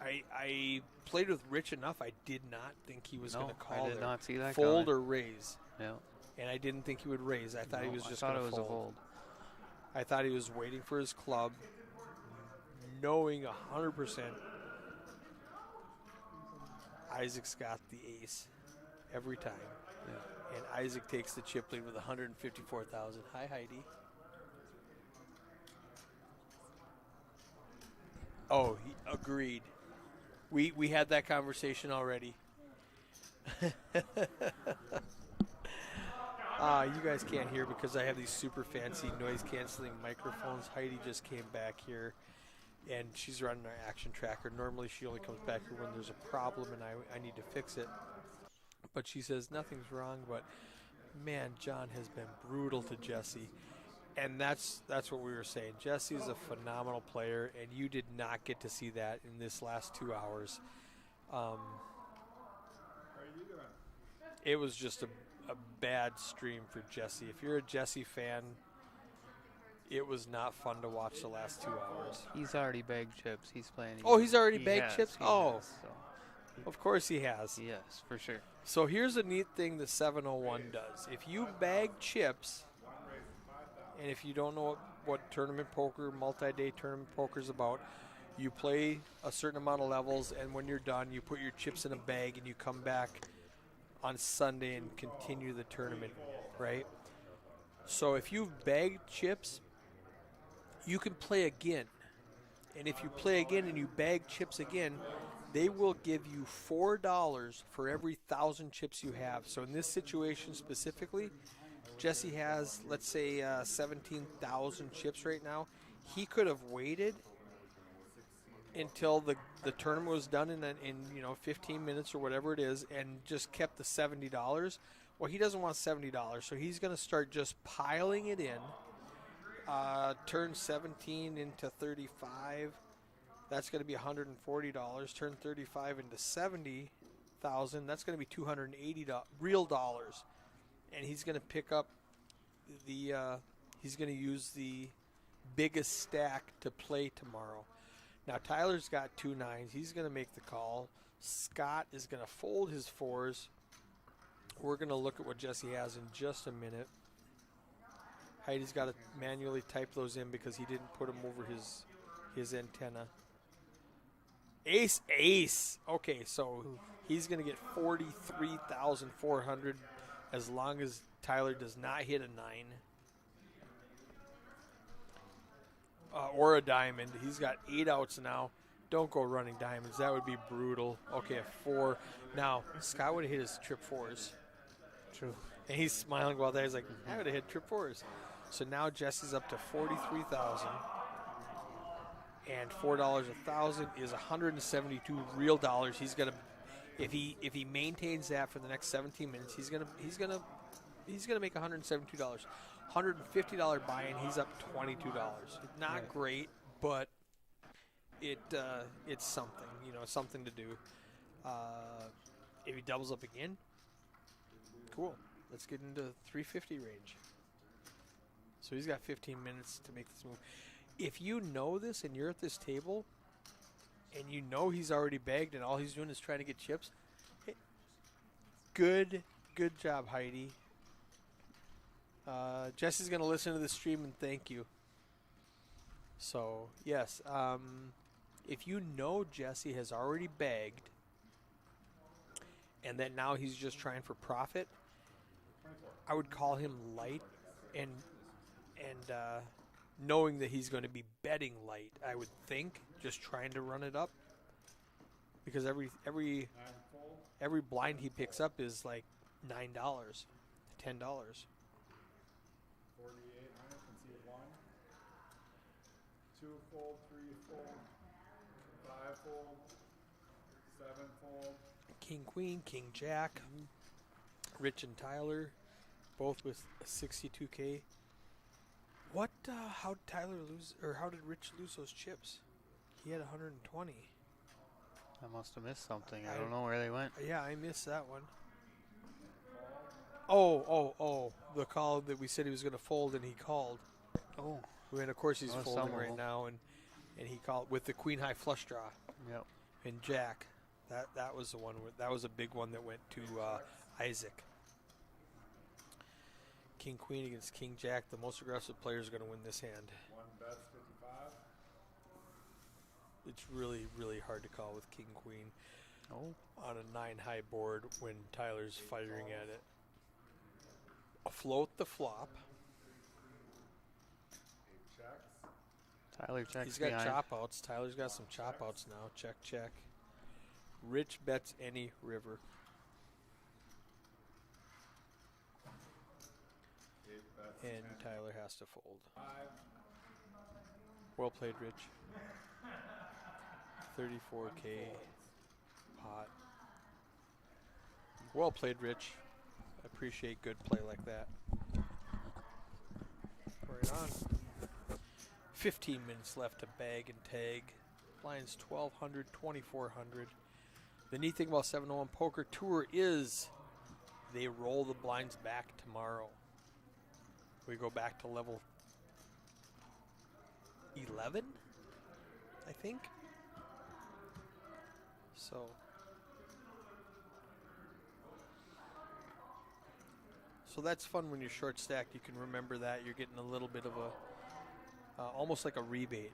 I played with Rich enough. I did not think he was No, going to call I did there. not see that Fold coming. or raise. Yeah. And I didn't think he would raise. I thought he No, was just I thought going it to was fold. a fold. I thought he was waiting for his club, knowing 100% Isaac's got the ace every time. Yeah. And Isaac takes the chip lead with 154,000. Hi, Heidi. Oh, he agreed. We had that conversation already. You guys can't hear because I have these super fancy noise canceling microphones. Heidi just came back here and she's running our action tracker. Normally she only comes back here when there's a problem and I need to fix it. But she says nothing's wrong, but man, John has been brutal to Jesse. And that's what we were saying. Jesse's a phenomenal player, and you did not get to see that in this last 2 hours. How are you doing? It was just a bad stream for Jesse. If you're a Jesse fan, it was not fun to watch the last 2 hours. He's already bagged chips. He's playing. Oh, he's already he bagged has, chips? he Oh. has, so. Of course he has. Yes, for sure. So here's a neat thing the 701 does. If you bag chips, and if you don't know what tournament poker, multi-day tournament poker is about, you play a certain amount of levels, and when you're done, you put your chips in a bag, and you come back on Sunday and continue the tournament, right? So if you've bagged chips, you can play again. And if you play again and you bag chips again, they will give you $4 for every 1,000 chips you have. So in this situation specifically, Jesse has, let's say, 17,000 chips right now. He could have waited until the tournament was done in 15 minutes or whatever it is, and just kept the $70. Well, he doesn't want $70, so he's going to start just piling it in. Turn 17 into 35. That's going to be $140. Turn 35 into 70,000. That's going to be $280 real dollars. And he's going to pick up he's going to use the biggest stack to play tomorrow. Now, Tyler's got 2 9s. He's going to make the call. Scott is going to fold his 4s. We're going to look at what Jesse has in just a minute. Heidi's got to manually type those in because he didn't put them over his antenna. Ace, ace. Okay, so he's going to get 43,400 as long as Tyler does not hit a 9. Or a diamond. He's got 8 outs now. Don't go running diamonds. That would be brutal. Okay, a 4. Now, Scott would have hit his trip 4s. True. And he's smiling while that. He's like, I would have hit trip 4s. So now Jesse's up to 43,000. And $4 a 1,000 is 172 real dollars. He's gonna, if he maintains that for the next 17 minutes, he's gonna make $172. $150 buy-in. He's up $22. Not Right. great, but it's something. Something to do. If he doubles up again, cool. Let's get into 350 range. So he's got 15 minutes to make this move. If you know this and you're at this table and you know he's already bagged and all he's doing is trying to get chips, good job, Heidi. Jesse's going to listen to the stream and thank you. So, yes, if you know Jesse has already bagged and that now he's just trying for profit, I would call him light and knowing that he's going to be betting light, I would think, just trying to run it up. Because every blind he picks up is like $9, $10. 48, I can see 1. 2 fold, 3 fold, 5 fold, 7 fold. King, Queen, King, Jack. Rich and Tyler, both with a 62K. What? How did Tyler lose, or how did Rich lose those chips? He had 120. I must have missed something. I- I don't know where they went. Yeah, I missed that one. Oh! The call that we said he was going to fold, and he called. Oh. I mean, of course he's Oh, folding some of right them. now, and he called with the queen high flush draw Yep. and Jack. That was the one. That was a big one that went to Isaac. King queen against king jack. The most aggressive player is going to win this hand. One bet's 55. It's really, really hard to call with king queen Oh. on a 9 high board when Tyler's firing at it. Float the flop. 8 checks. Tyler checks He's got behind. chop outs. Tyler's got some chop outs now. Check, check. Rich bets any river. 8 bets. And 10. Tyler has to fold. 5. Well played, Rich. 34K pot. Well played, Rich. Appreciate good play like that. Right on. 15 minutes left to bag and tag. Lines 1,200, 2,400. The neat thing about 701 Poker Tour is they roll the blinds back tomorrow. We go back to level 11, I think. So that's fun when you're short stacked. You can remember that you're getting a little bit of a almost like a rebate.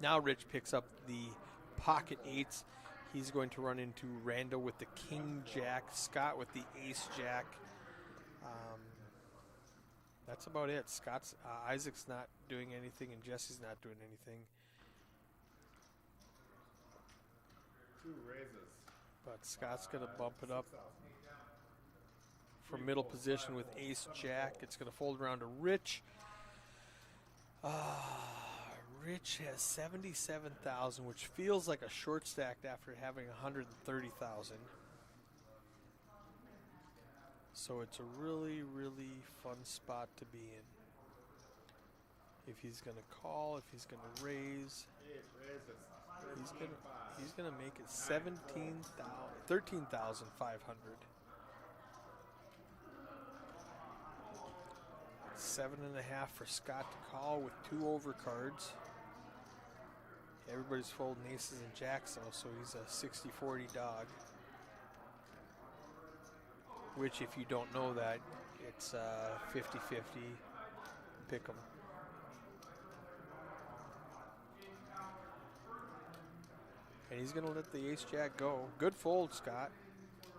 Now Rich picks up the pocket eights. He's going to run into Randall with the king jack, Scott with the ace jack. That's about it. Scott's Isaac's not doing anything, and Jesse's not doing anything. 2 raises. But Scott's going to bump it up 6,000. from middle position with ace jack. It's going to fold around to Rich. Rich has 77,000, which feels like a short stacked after having 130,000. So it's a really, really fun spot to be in. If he's going to call, if he's going to raise, 8 raises. he's going to make it 13,500. 7.5 for Scott to call with 2 overcards. Everybody's folding aces and jacks though, so he's a 60-40 dog. Which, if you don't know that, it's 50-50 pick 'em. And he's going to let the ace jack go. Good fold, Scott. 2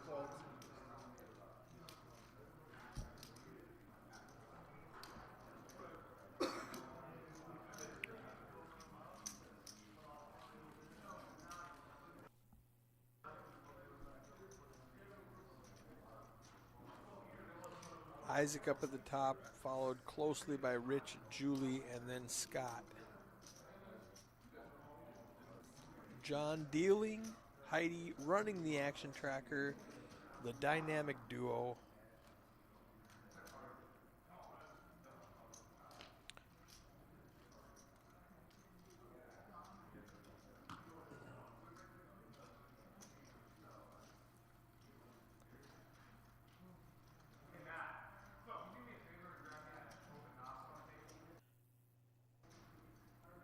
folds. Isaac up at the top, followed closely by Rich, Julie, and then Scott. John dealing, Heidi running the action tracker, the dynamic duo. One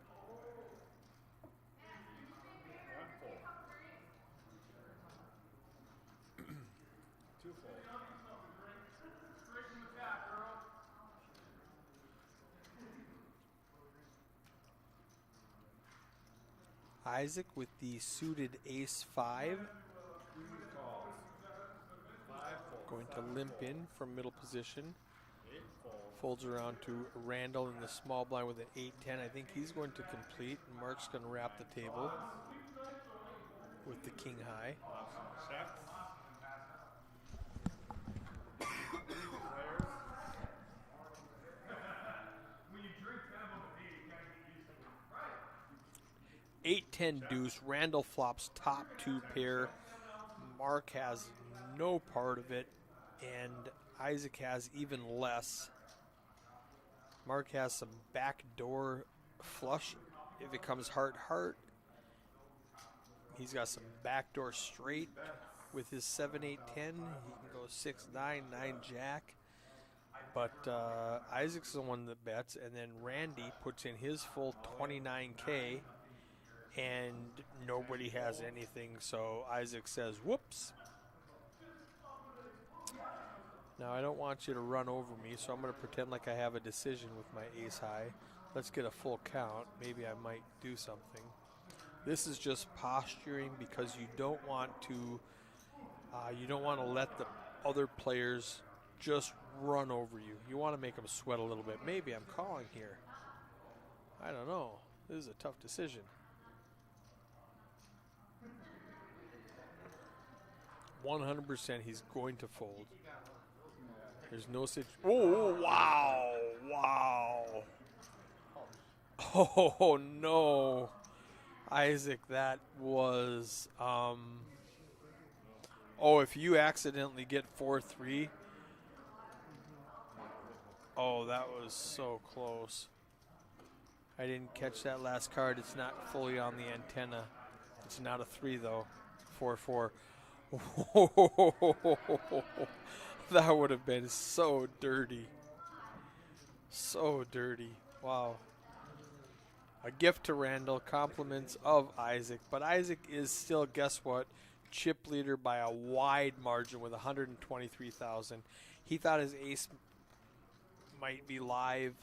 fold. 2 fold. Isaac with the suited ace 5, 3 calls. 5 folds. going to limp in from middle position. 8 folds. Folds around to Randall in the small blind with an 8-10. I think he's going to complete, and Mark's going to wrap the table with the king high. Checks. Players. 8-10 deuce. Randall flops top 2 pair. Mark has no part of it, and Isaac has even less. Mark has some backdoor flush. If it comes heart, heart. He's got some backdoor straight with his 7, 8, 10. He can go 6, 9, 9 jack. But Isaac's the one that bets, and then Randy puts in his full 29K, and nobody has anything. So Isaac says, "Whoops." Now I don't want you to run over me, so I'm going to pretend like I have a decision with my ace high. Let's get a full count. Maybe I might do something. This is just posturing because you don't want to let the other players just run over you. You want to make them sweat a little bit. Maybe I'm calling here. I don't know. This is a tough decision. %, he's going to fold. There's no such. Oh, wow. Wow. Oh, no. Isaac, that was. Oh, if you accidentally get 4-3. Oh, that was so close. I didn't catch that last card. It's not fully on the antenna. It's not a 3, though. 4-4. That would have been so dirty. So dirty. Wow. A gift to Randall, compliments of Isaac. But Isaac is still, guess what, chip leader by a wide margin with 123,000. He thought his ace might be live.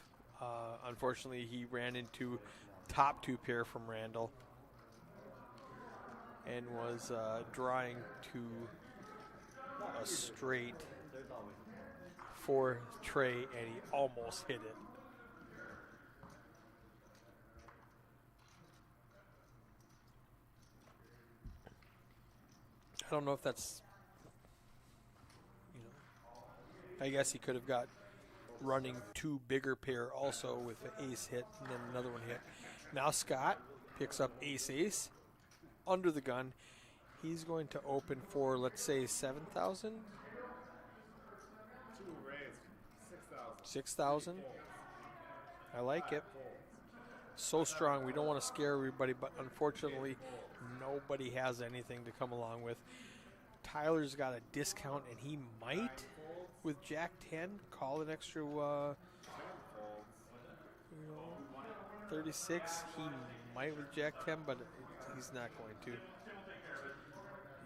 Unfortunately, he ran into top 2 pair from Randall and was drawing to a straight for Trey, and he almost hit it. I don't know if that's, I guess he could have got running 2 bigger pair also with an ace hit and then another one hit. Now Scott picks up ace under the gun. He's going to open for, let's say, 7,000. 2 raised. 6,000. 6,000. I like it. So strong. We don't want to scare everybody, but unfortunately, nobody has anything to come along with. Tyler's got a discount, and he might, with Jack 10, call an extra 36. He might with Jack 10, but he's not going to.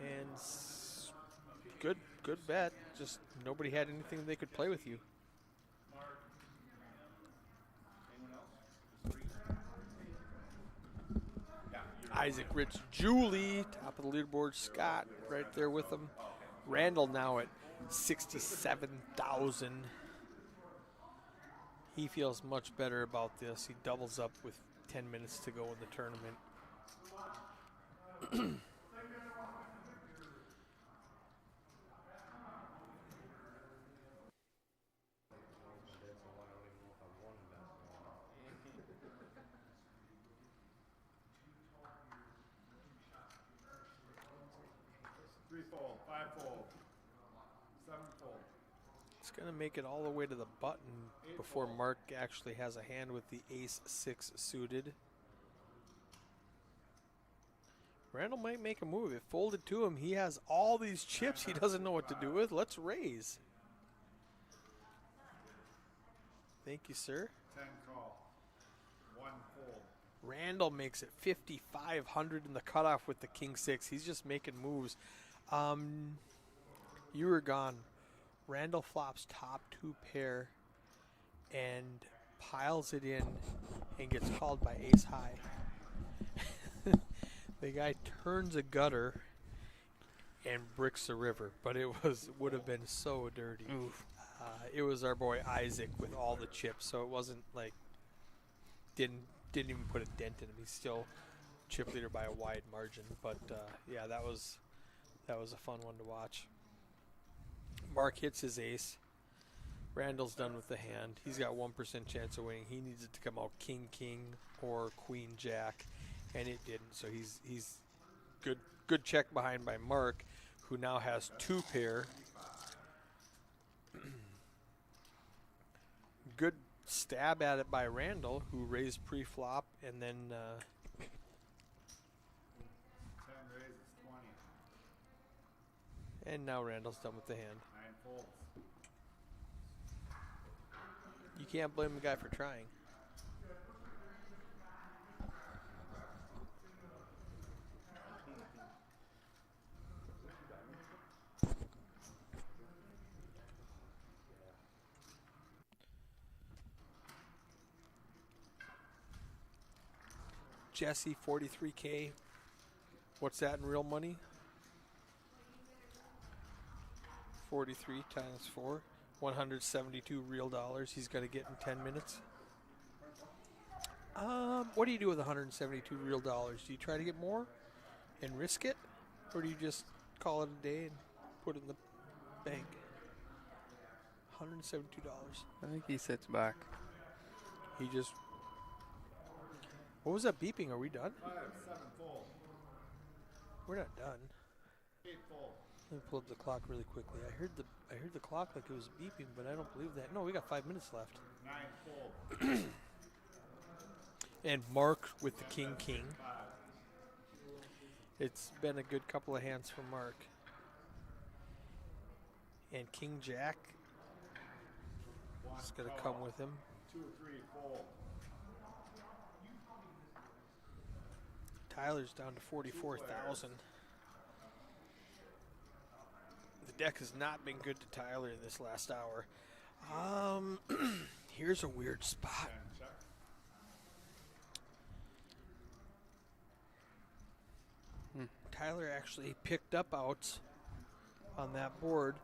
And good bet. Just nobody had anything they could play with you. Isaac, Rich, Julie, top of the leaderboard. Scott right there with him. Randall now at 67,000. He feels much better about this. He doubles up with 10 minutes to go in the tournament. Fold, 5-fold, 7-fold. It's going to make it all the way to the button before Mark actually has a hand with the ace-6 suited. Randall might make a move. If folded to him, he has all these chips he doesn't know what to do with. Let's raise. Thank you, sir. 10 call. 1 fold. Randall makes it 5,500 in the cutoff with the king-6. He's just making moves. You were gone. Randall flops top 2 pair and piles it in and gets called by ace high. The guy turns a gutter and bricks the river, but it would have been so dirty. It was our boy Isaac with all the chips, so it wasn't like didn't even put a dent in him. He's still chip leader by a wide margin, but yeah, that was a fun one to watch. Mark hits his ace. Randall's done with the hand. He's got 1% chance of winning. He needs it to come out king or queen jack, and it didn't. So he's good check behind by Mark, who now has 2 pair. stab at it by Randall, who raised pre-flop, and then 10 raises, 20. and now Randall's done with the hand. 9 folds. You can't blame the guy for trying. Jesse, 43K. What's that in real money? 43 times 4. 172 real dollars he's going to get in 10 minutes. What do you do with 172 real dollars? Do you try to get more and risk it? Or do you just call it a day and put it in the bank? $172. I think he sits back. He just... What was that beeping? Are we done? 5, 7 fold. We're not done. 8 fold. Let me pull up the clock really quickly. I heard the clock like it was beeping, but I don't believe that. No, we got 5 minutes left. 9 fold. And Mark with the king. 5. It's been a good couple of hands for Mark. And King Jack is going to come with him. 2, 3 fold. Tyler's down to 44,000. The deck has not been good to Tyler in this last hour. Here's a weird spot. 10 check. Tyler actually picked up outs on that board.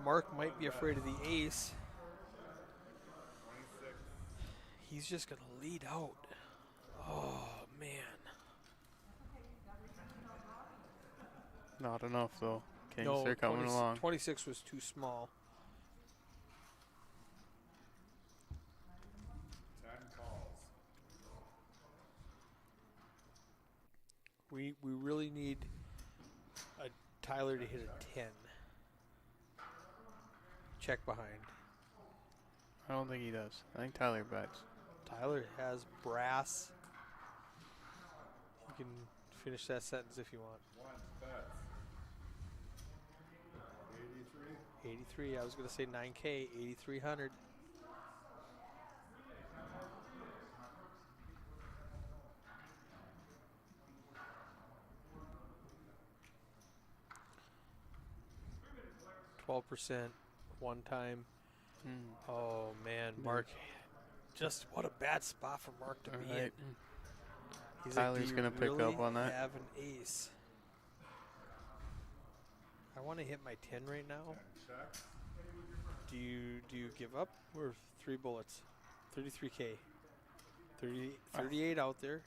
Mark might be afraid of the ace. 26. He's just going to lead out. Oh, man. Not enough though. Kings No, are coming 20 along. 26 was too small. 10 calls. We really need a Tyler to hit a 10. Check behind. I don't think he does. I think Tyler bets. Tyler has brass. You can finish that sentence if you want. 1 bets. 83. 83. I was going to say 9K. 8,300. %, one time. Oh man, Mark. Just what a bad spot for Mark to be in. Alright. He's Tyler's "Do you gonna pick up really on that." Have an ace. I want to hit my 10 right now. 10 check. Do you give up? We're 3 bullets. 33K. 38 out there.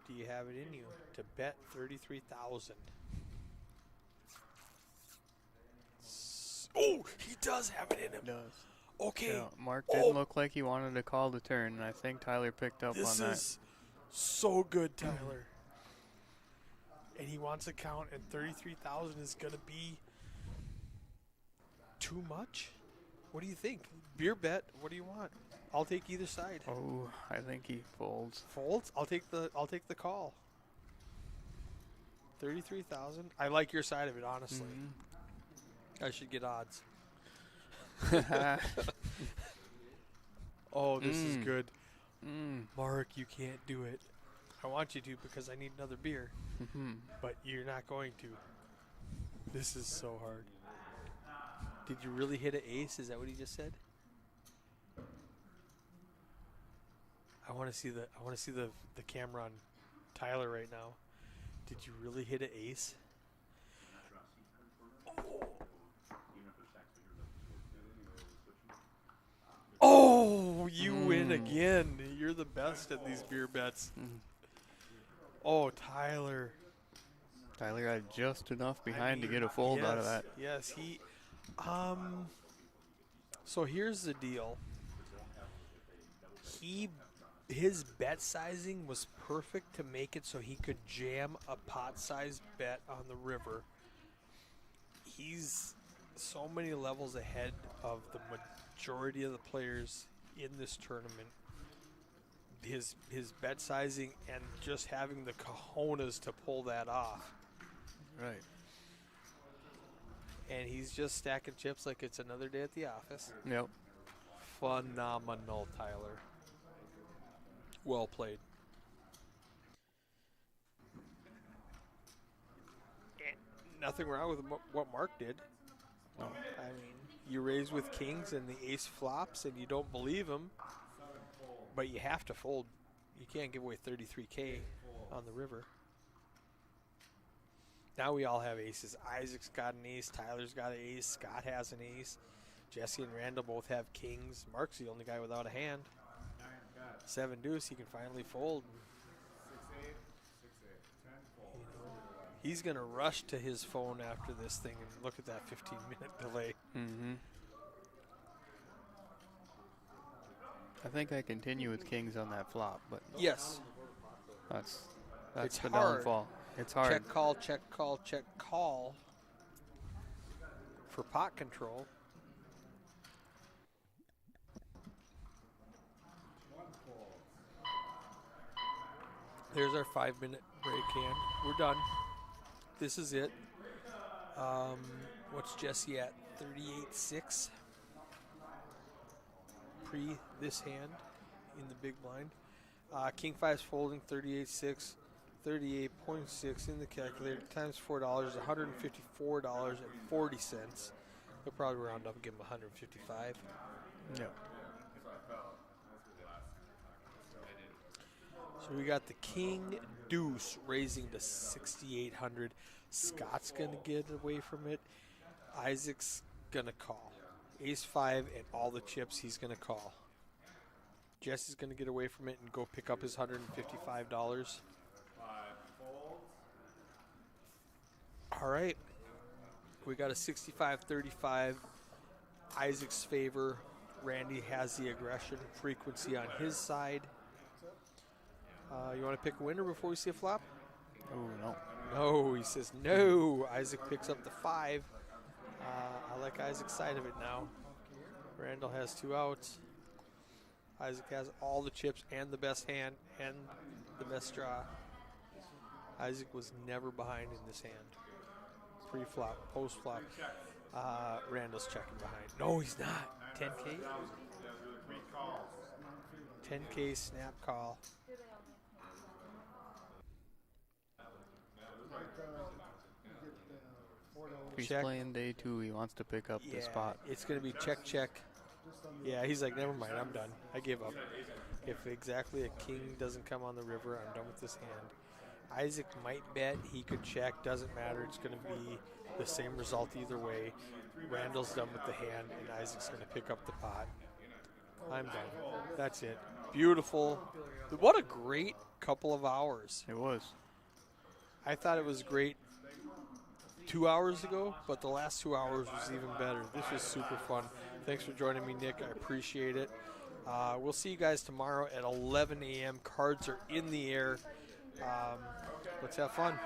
Do you have it in you to bet 33,000? Oh, he does have it in him. Does. Okay. Yeah, Mark didn't look like he wanted to call the turn, and I think Tyler picked up This on that. is so good, Tyler. And he wants a count, and 33,000 is going to be too much? What do you think? Beer bet. What do you want? I'll take either side. Oh, I think he folds. Folds? I'll take the call. 33,000. I like your side of it, honestly. I should get odds. Oh, this is good. Mark, you can't do it. I want you to because I need another beer. But you're not going to. This is so hard. Did you really hit an ace? Is that what he just said? I want to see the camera on Tyler right now. Did you really hit an ace? Oh, you win again. You're the best at these beer bets. Oh, Tyler. Tyler got just enough behind to get a fold out of that. Yes, he. So here's the deal. His bet sizing was perfect to make it so he could jam a pot-sized bet on the river. He's so many levels ahead of the majority of the players in this tournament. His bet sizing and just having the cojones to pull that off. Right. And he's just stacking chips like it's another day at the office. Yep. Phenomenal, Tyler. Well played. And nothing wrong with what Mark did. No. I mean, you raise with kings and the ace flops and you don't believe him, but you have to fold. You can't give away 33K on the river. Now we all have aces. Isaac's got an ace. Tyler's got an ace. Scott has an ace. Jesse and Randall both have kings. Mark's the only guy without a hand. 7 deuce, he can finally fold. 6-8, 6-8, 10 fold. He's going to rush to his phone after this thing and look at that 15-minute delay. Mm-hmm. I think I continue with kings on that flop, but Yes. that's It's the hard. downfall. It's hard. Check call, check call, check call for pot control. There's our 5-minute break hand. We're done. This is it. What's Jesse at? 38-6. Pre this hand in the big blind. King 5's folding 38-6. 38.6 in the calculator times $4, $154.40. He'll probably round up and give him 155. Yep. So we got the king deuce raising to 6,800. Scott's gonna get away from it. Isaac's gonna call. Ace 5 and all the chips he's gonna call. Jesse's gonna get away from it and go pick up his $155. All right. We got a 65-35 Isaac's favor. Randy has the aggression frequency on his side. You want to pick a winner before we see a flop? Oh, no. No, he says no. Isaac picks up the 5. I like Isaac's side of it now. Randall has 2 outs. Isaac has all the chips and the best hand and the best draw. Isaac was never behind in this hand. Pre-flop, post-flop. Randall's checking behind. No, he's not. 10K? 10K snap call. If he's Check. playing day 2, he wants to pick up the spot. It's going to be check, check. Yeah, he's like, never mind, I'm done. I give up. If exactly a king doesn't come on the river, I'm done with this hand. Isaac might bet. He could check. Doesn't matter. It's going to be the same result either way. Randall's done with the hand, and Isaac's going to pick up the pot. I'm done. That's it. Beautiful. What a great couple of hours. It was. I thought it was great 2 hours ago, but the last 2 hours was even better. This was super fun. Thanks for joining me, Nick. I appreciate it. We'll see you guys tomorrow at 11 a.m. Cards are in the air. Let's have fun.